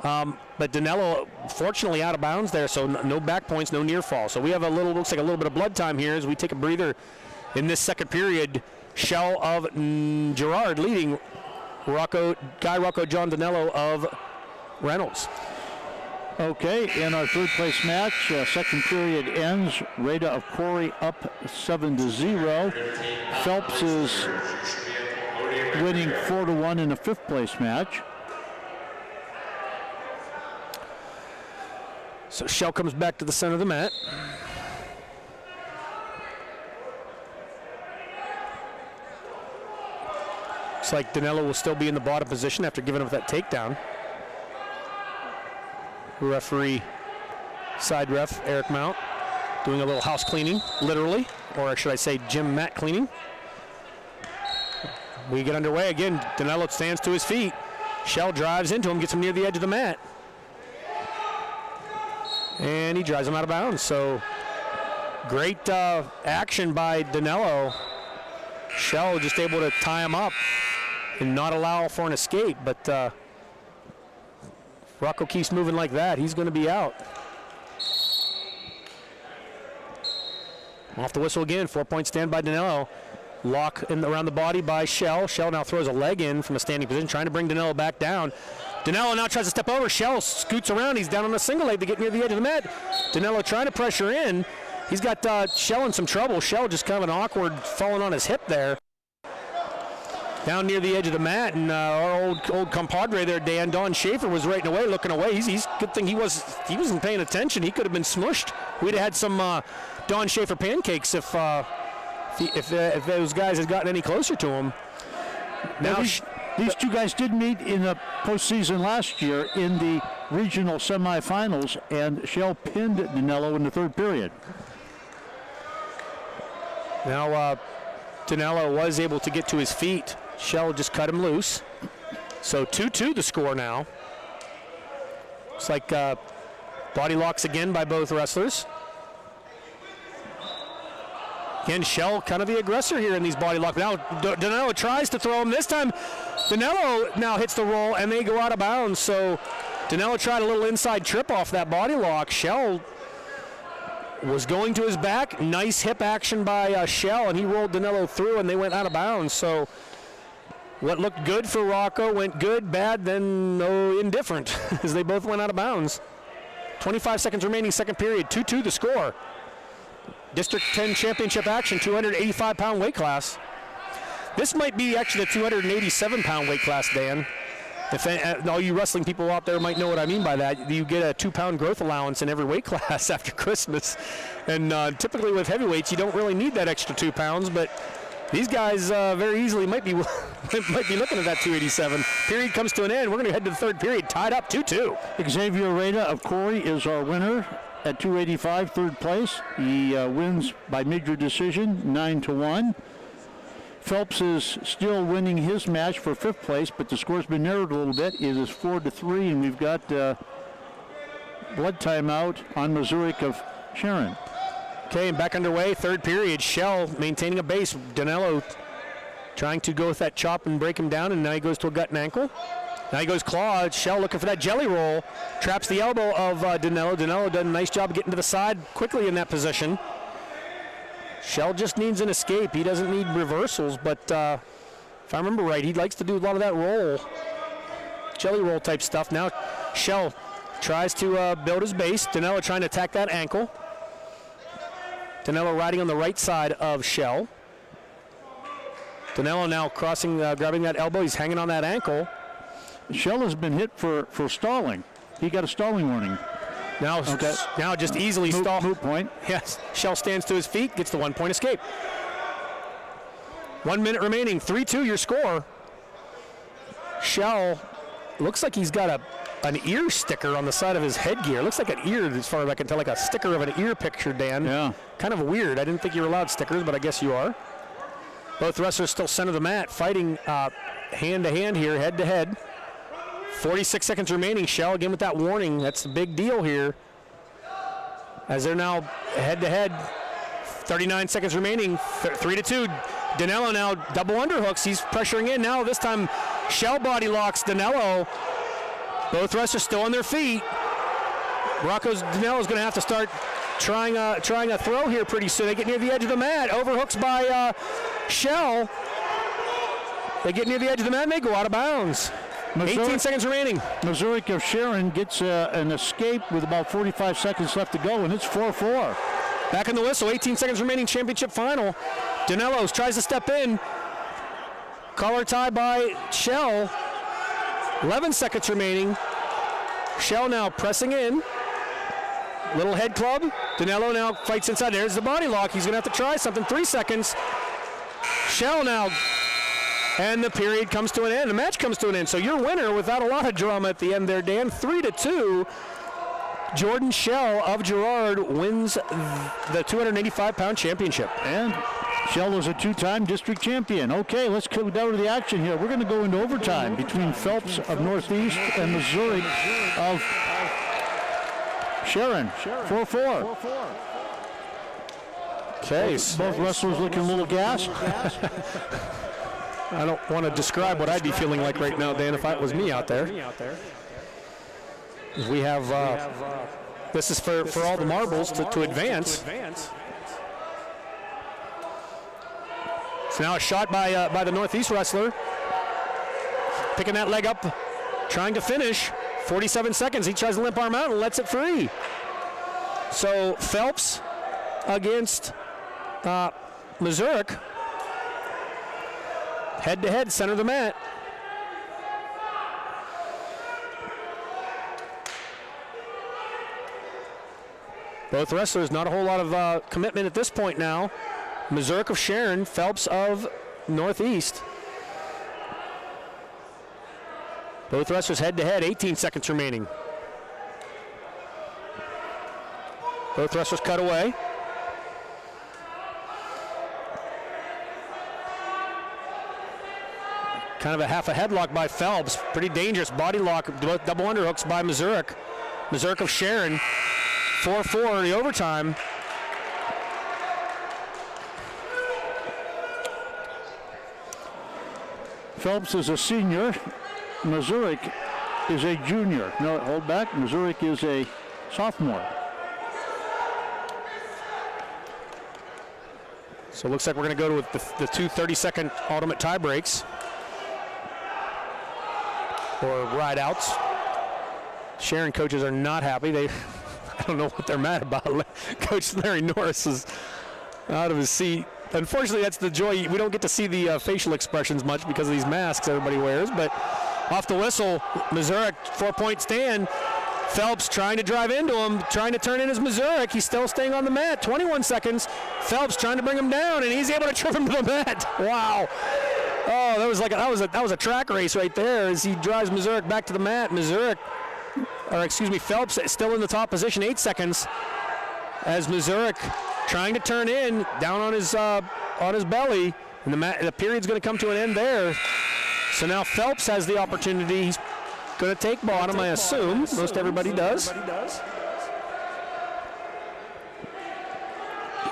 But Danilo, fortunately, out of bounds there, so no back points, no near fall. So we have looks like a little bit of blood time here as we take a breather in this second period. Shell of Girard leading Guy Rocco John Danilo of Reynolds. Okay, in our third place match, second period ends. Rada of Corey up 7-0. Phelps is winning 4-1 in the fifth place match. So Shell comes back to the center of the mat. Looks like Danilo will still be in the bottom position after giving up that takedown. Referee, side ref, Eric Mount, doing a little house cleaning, literally, or should I say gym mat cleaning. We get underway again. Danilo stands to his feet. Shell drives into him, gets him near the edge of the mat. And he drives him out of bounds. So great action by Danilo. Shell just able to tie him up and not allow for an escape. But Rocco keeps moving like that, he's going to be out. Off the whistle again, 4 point stand by Danilo. Lock around the body by Shell. Shell now throws a leg in from a standing position, trying to bring Danilo back down. Danilo now tries to step over. Shell scoots around. He's down on a single leg to get near the edge of the mat. Danilo trying to pressure in. He's got Shell in some trouble. Shell just kind of an awkward falling on his hip there. Down near the edge of the mat, and our old compadre there, Don Schaefer, was right away, looking away. He's good thing he wasn't paying attention. He could have been smushed. We'd have had some Don Schaefer pancakes if those guys had gotten any closer to him. Now these two guys did meet in the postseason last year in the regional semifinals, and Shell pinned Danilo in the third period. Now Danilo was able to get to his feet. Shell just cut him loose. So 2-2 the score now. Looks like body locks again by both wrestlers. Again, Shell kind of the aggressor here in these body locks. Now Danilo tries to throw him. This time Danilo now hits the roll and they go out of bounds. So Danilo tried a little inside trip off that body lock. Shell was going to his back. Nice hip action by Shell, and he rolled Danilo through and they went out of bounds. So what looked good for Rocco went good, bad, then indifferent as they both went out of bounds. 25 seconds remaining, second period, 2-2 the score. District 10 championship action, 285-pound weight class. This might be actually the 287-pound weight class, Dan. If all you wrestling people out there might know what I mean by that. You get a 2-pound growth allowance in every weight class after Christmas. And typically with heavyweights, you don't really need that extra 2 pounds, but these guys very easily might be looking at that 287. Period comes to an end. We're going to head to the third period, tied up 2-2. Xavier Rada of Corey is our winner at 285, third place. He wins by major decision, 9-1. Phelps is still winning his match for fifth place, but the score's been narrowed a little bit. It is 4-3, and we've got blood timeout on Mazurik of Sharon. Okay, and back underway, third period. Shell maintaining a base. Danilo trying to go with that chop and break him down, and now he goes to a gut and ankle. Now he goes claw. Shell looking for that jelly roll. Traps the elbow of Danilo. Danilo done a nice job of getting to the side quickly in that position. Shell just needs an escape. He doesn't need reversals, but if I remember right, he likes to do a lot of that roll, jelly roll type stuff. Now Shell tries to build his base. Danilo trying to attack that ankle. Danilo riding on the right side of Shell. Danilo now crossing, grabbing that elbow. He's hanging on that ankle. Shell has been hit for stalling. He got a stalling warning. Now just easily stall. Moot point. Yes, Shell stands to his feet, gets the 1 point escape. 1 minute remaining, 3-2 your score. Shell looks like he's got an ear sticker on the side of his headgear. Looks like an ear, as far as I can tell, like a sticker of an ear picture, Dan. Yeah. Kind of weird. I didn't think you were allowed stickers, but I guess you are. Both wrestlers still center of the mat, fighting hand-to-hand here, head-to-head. 46 seconds remaining. Shell again with that warning. That's the big deal here. As they're now head-to-head. 39 seconds remaining. 3-2. Danilo now double underhooks. He's pressuring in now. This time, Shell body locks Danilo. Both wrestlers still on their feet. Danelo's going to have to start trying a throw here pretty soon. They get near the edge of the mat. Overhooks by Shell. They get near the edge of the mat and they go out of bounds. 18 seconds remaining. Missouri of Sharon gets an escape with about 45 seconds left to go, and it's 4-4. Back in the whistle, 18 seconds remaining, championship final. Danilo tries to step in. Collar tie by Shell. 11 seconds remaining. Shell now pressing in. Little head club. Danilo now fights inside. There's the body lock. He's going to have to try something. 3 seconds. Shell now. And the period comes to an end. The match comes to an end. So your winner without a lot of drama at the end there, Dan. 3-2. Jordan Shell of Girard wins the 285-pound championship. And Shell is a 2-time district champion. Okay, let's go down to the action here. We're going to go into overtime between Phelps of Northeast and Missouri of Sharon. 4-4. Okay. Both wrestlers looking a little gassed. I don't want to describe what I'd be feeling like right now, Dan, if it was me out there. We have, this is for all the marbles to advance. So now a shot by the Northeast wrestler. Picking that leg up, trying to finish. 47 seconds, he tries to limp arm out and lets it free. So Phelps against Missouri. Head-to-head, center of the mat. Both wrestlers, not a whole lot of commitment at this point now. Missouri of Sharon, Phelps of Northeast. Both wrestlers head-to-head, 18 seconds remaining. Both wrestlers cut away. Kind of a half a headlock by Phelps. Pretty dangerous body lock, double underhooks by Missouri. Missouri of Sharon, 4-4 in the overtime. Phelps is a senior. Missouri is a junior. No, hold back. Missouri is a sophomore. So it looks like we're going to go to the two 30-second ultimate tie breaks. Or ride outs. Sharon coaches are not happy. I don't know what they're mad about. Coach Larry Norris is out of his seat. Unfortunately, that's the joy. We don't get to see the facial expressions much because of these masks everybody wears. But off the whistle, Missouri 4-point stand. Phelps trying to drive into him, trying to turn in his Missouri. He's still staying on the mat. 21 seconds. Phelps trying to bring him down, and he's able to trip him to the mat. Wow. Oh, that was a track race right there as he drives Missouri back to the mat. Phelps still in the top position, 8 seconds. As Missouri trying to turn in, down on his belly, and the period's going to come to an end there. So now Phelps has the opportunity. He's going to take bottom, I assume. Most everybody does.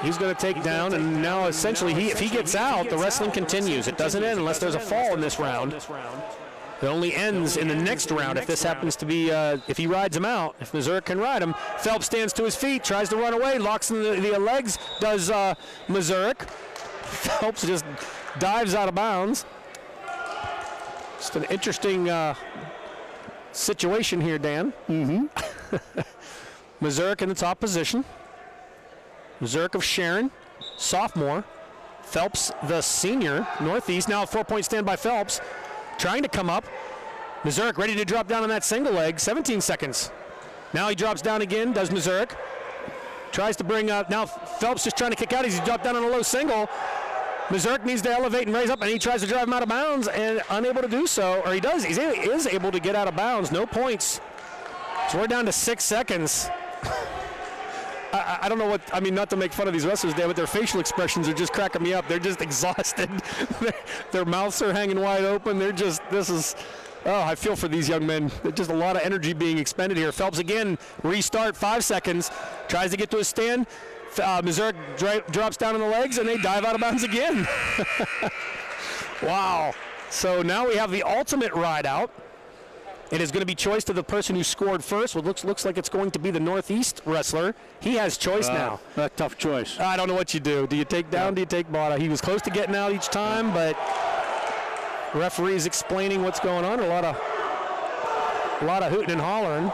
He's going to take down, and now essentially, if he gets out, the wrestling continues. It doesn't end unless there's a fall in this round. It only ends in the next round if this happens to be, if he rides him out, if Missouri can ride him. Phelps stands to his feet, tries to run away, locks in the legs, does Missouri. Phelps just dives out of bounds. Just an interesting situation here, Dan. Missouri in the top position. Missouri of Sharon, sophomore. Phelps, the senior, Northeast. Now a 4-point stand by Phelps. Trying to come up. Missouri ready to drop down on that single leg. 17 seconds. Now he drops down again, does Missouri. Tries to bring up. Now Phelps just trying to kick out as he dropped down on a low single. Mazurk needs to elevate and raise up, and he tries to drive him out of bounds and unable to do so. Or he does. He is able to get out of bounds. No points. So we're down to 6 seconds. I don't know what, I mean, not to make fun of these wrestlers, Dave, but their facial expressions are just cracking me up. They're just exhausted. Their mouths are hanging wide open. They're just, I feel for these young men. There's just a lot of energy being expended here. Phelps again, restart, 5 seconds, tries to get to a stand. Mazurk drops down on the legs, and they dive out of bounds again. Wow. So now we have the ultimate ride out. It is going to be choice to the person who scored first. What looks like it's going to be the Northeast wrestler. He has choice now. A tough choice. I don't know what you do. Do you take down? Do you take bottom? He was close to getting out each time, but referees explaining what's going on. A lot of hooting and hollering.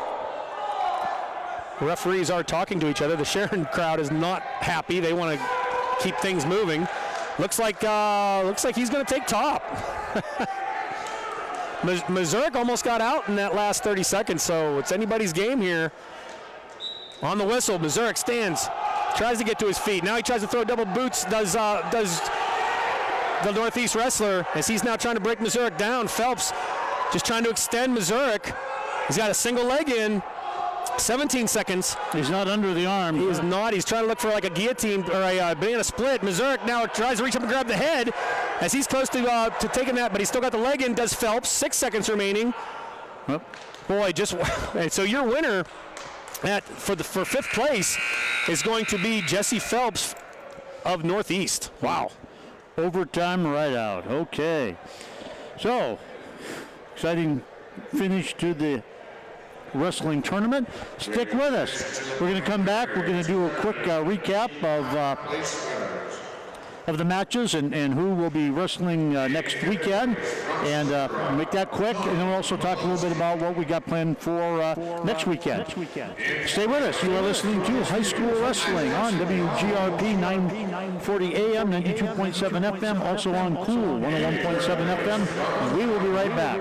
Referees are talking to each other. The Sharon crowd is not happy. They want to keep things moving. Looks like he's going to take top. Mazurk almost got out in that last 30 seconds, so it's anybody's game here. On the whistle, Mazurk stands, tries to get to his feet. Now he tries to throw double boots, does the Northeast wrestler, as he's now trying to break Mazurk down. Phelps just trying to extend Mazurk. He's got a single leg in. 17 seconds. He's not under the arm. He is not. He's trying to look for like a guillotine or a banana split. Mazurk now tries to reach up and grab the head as he's close to taking that, but he's still got the leg in. Does Phelps. 6 seconds remaining. Yep. Boy, so your winner for fifth place is going to be Jesse Phelps of Northeast. Wow. Overtime right out. Okay. So, exciting finish to the wrestling tournament. Stick with us. We're going to come back. We're going to do a quick recap of the matches and who will be wrestling next weekend, and make that quick. And then we'll also talk a little bit about what we got planned for next weekend. Stay with us. You are listening to High School Wrestling on WGRP 940 AM, 92.7 FM, also on Cool 101.7 FM. And we will be right back.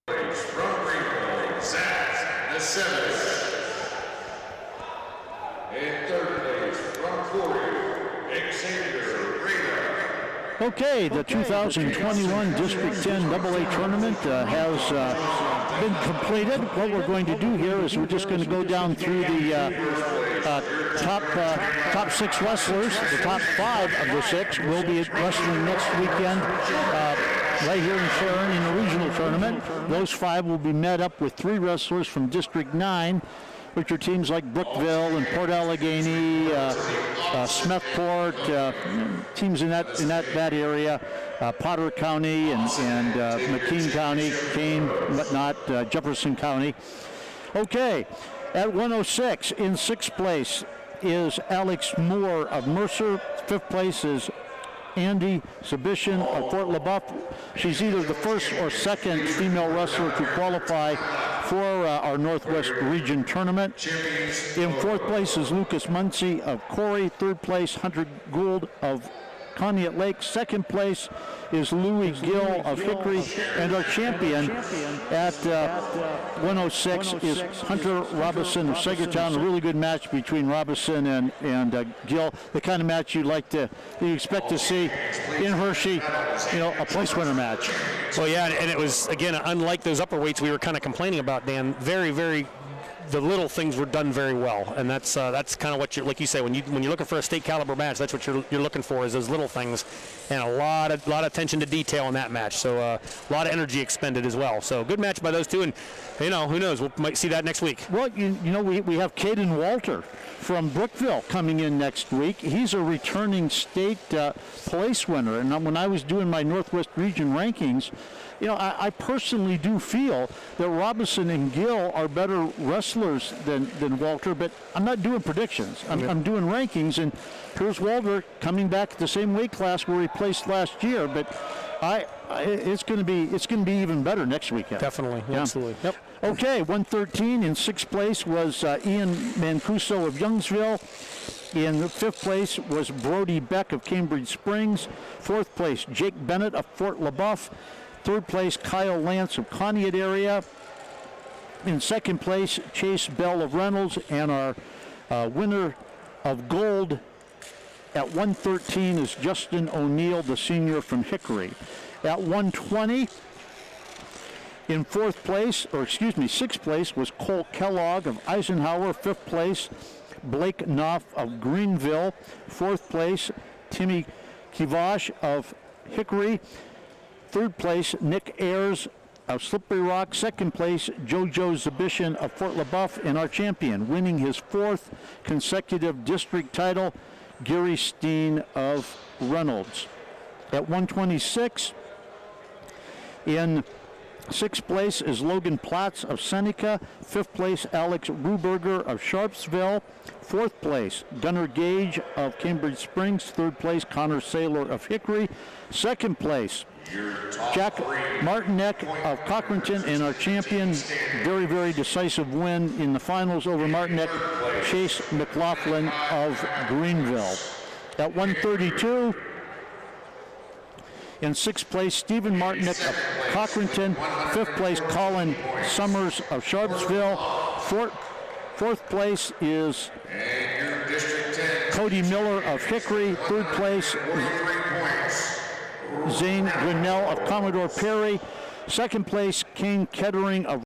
From Greenville, Zach Nicelis. In third place, from Corey, Xavier Reyna. Okay, the 2021 District 10 AA tournament has been completed. What we're going to do here is we're just going to go down through the top 6 wrestlers. The top 5 of the 6 will be wrestling next weekend right here in Sharon in the regional tournament. Those 5 will be met up with 3 wrestlers from District 9, which are teams like Brookville and Port Allegheny, Smethport, teams in that area, Potter County and McKean County, Kane, whatnot, Jefferson County. Okay, at 106 in 6th place is Alex Moore of Mercer. 5th place is Andy Sabishin of Fort LaBeouf. She's either the first or second female wrestler to qualify for our Northwest Region tournament. In 4th place is Lucas Muncie of Corey. 3rd place, Hunter Gould of Conneaut Lake. 2nd place is Louis Gill of Hickory, and our champion at 106 is Hunter Robinson of Sagertown. A really good match between Robinson and Gill. The kind of match you expect to see in Hershey, a place winner match. Well, yeah, and it was, again, unlike those upper weights we were kind of complaining about, Dan, very, very, the little things were done very well, and that's kind of what you're, like you say, when you're looking for a state caliber match, that's what you're looking for, is those little things, and a lot of attention to detail in that match. So a lot of energy expended as well. So good match by those two, and who knows, we might see that next week. Well, we have Caden Walter from Brookville coming in next week. He's a returning state place winner, and when I was doing my Northwest Region rankings, I personally do feel that Robinson and Gill are better wrestlers than Walter, but I'm not doing predictions. I'm doing rankings, and here's Walter coming back to the same weight class where he placed last year. But it's going to be even better next weekend. Definitely, yeah. Absolutely. Yep. Okay, 113 in 6th place was Ian Mancuso of Youngsville. In 5th place was Brody Beck of Cambridge Springs. 4th place, Jake Bennett of Fort LaBeouf. 3rd place, Kyle Lance of Conneaut area. In 2nd place, Chase Bell of Reynolds, and our winner of gold at 113 is Justin O'Neill, the senior from Hickory. At 120, in 6th place was Cole Kellogg of Eisenhower. 5th place, Blake Knopf of Greenville. 4th place, Timmy Kivash of Hickory. 3rd place, Nick Ayers of Slippery Rock. 2nd place, JoJo Zabishin of Fort LaBeouf, and our champion, winning his 4th consecutive district title, Gary Steen of Reynolds. At 126, in 6th place is Logan Platts of Seneca. 5th place, Alex Ruberger of Sharpsville. 4th place, Gunnar Gage of Cambridge Springs. 3rd place, Connor Saylor of Hickory. 2nd place, Jack Martinek of Cochranton, and our champion, very, very decisive win in the finals over Martinek, Chase McLaughlin of Greenville. At 132, in 6th place, Stephen Martinek of Cochranton. 5th place, Colin Summers of Sharpsville. 4th place is Cody Miller of Hickory. 3rd place, Zane Grinnell of Commodore Perry. 2nd place, Kane Kettering of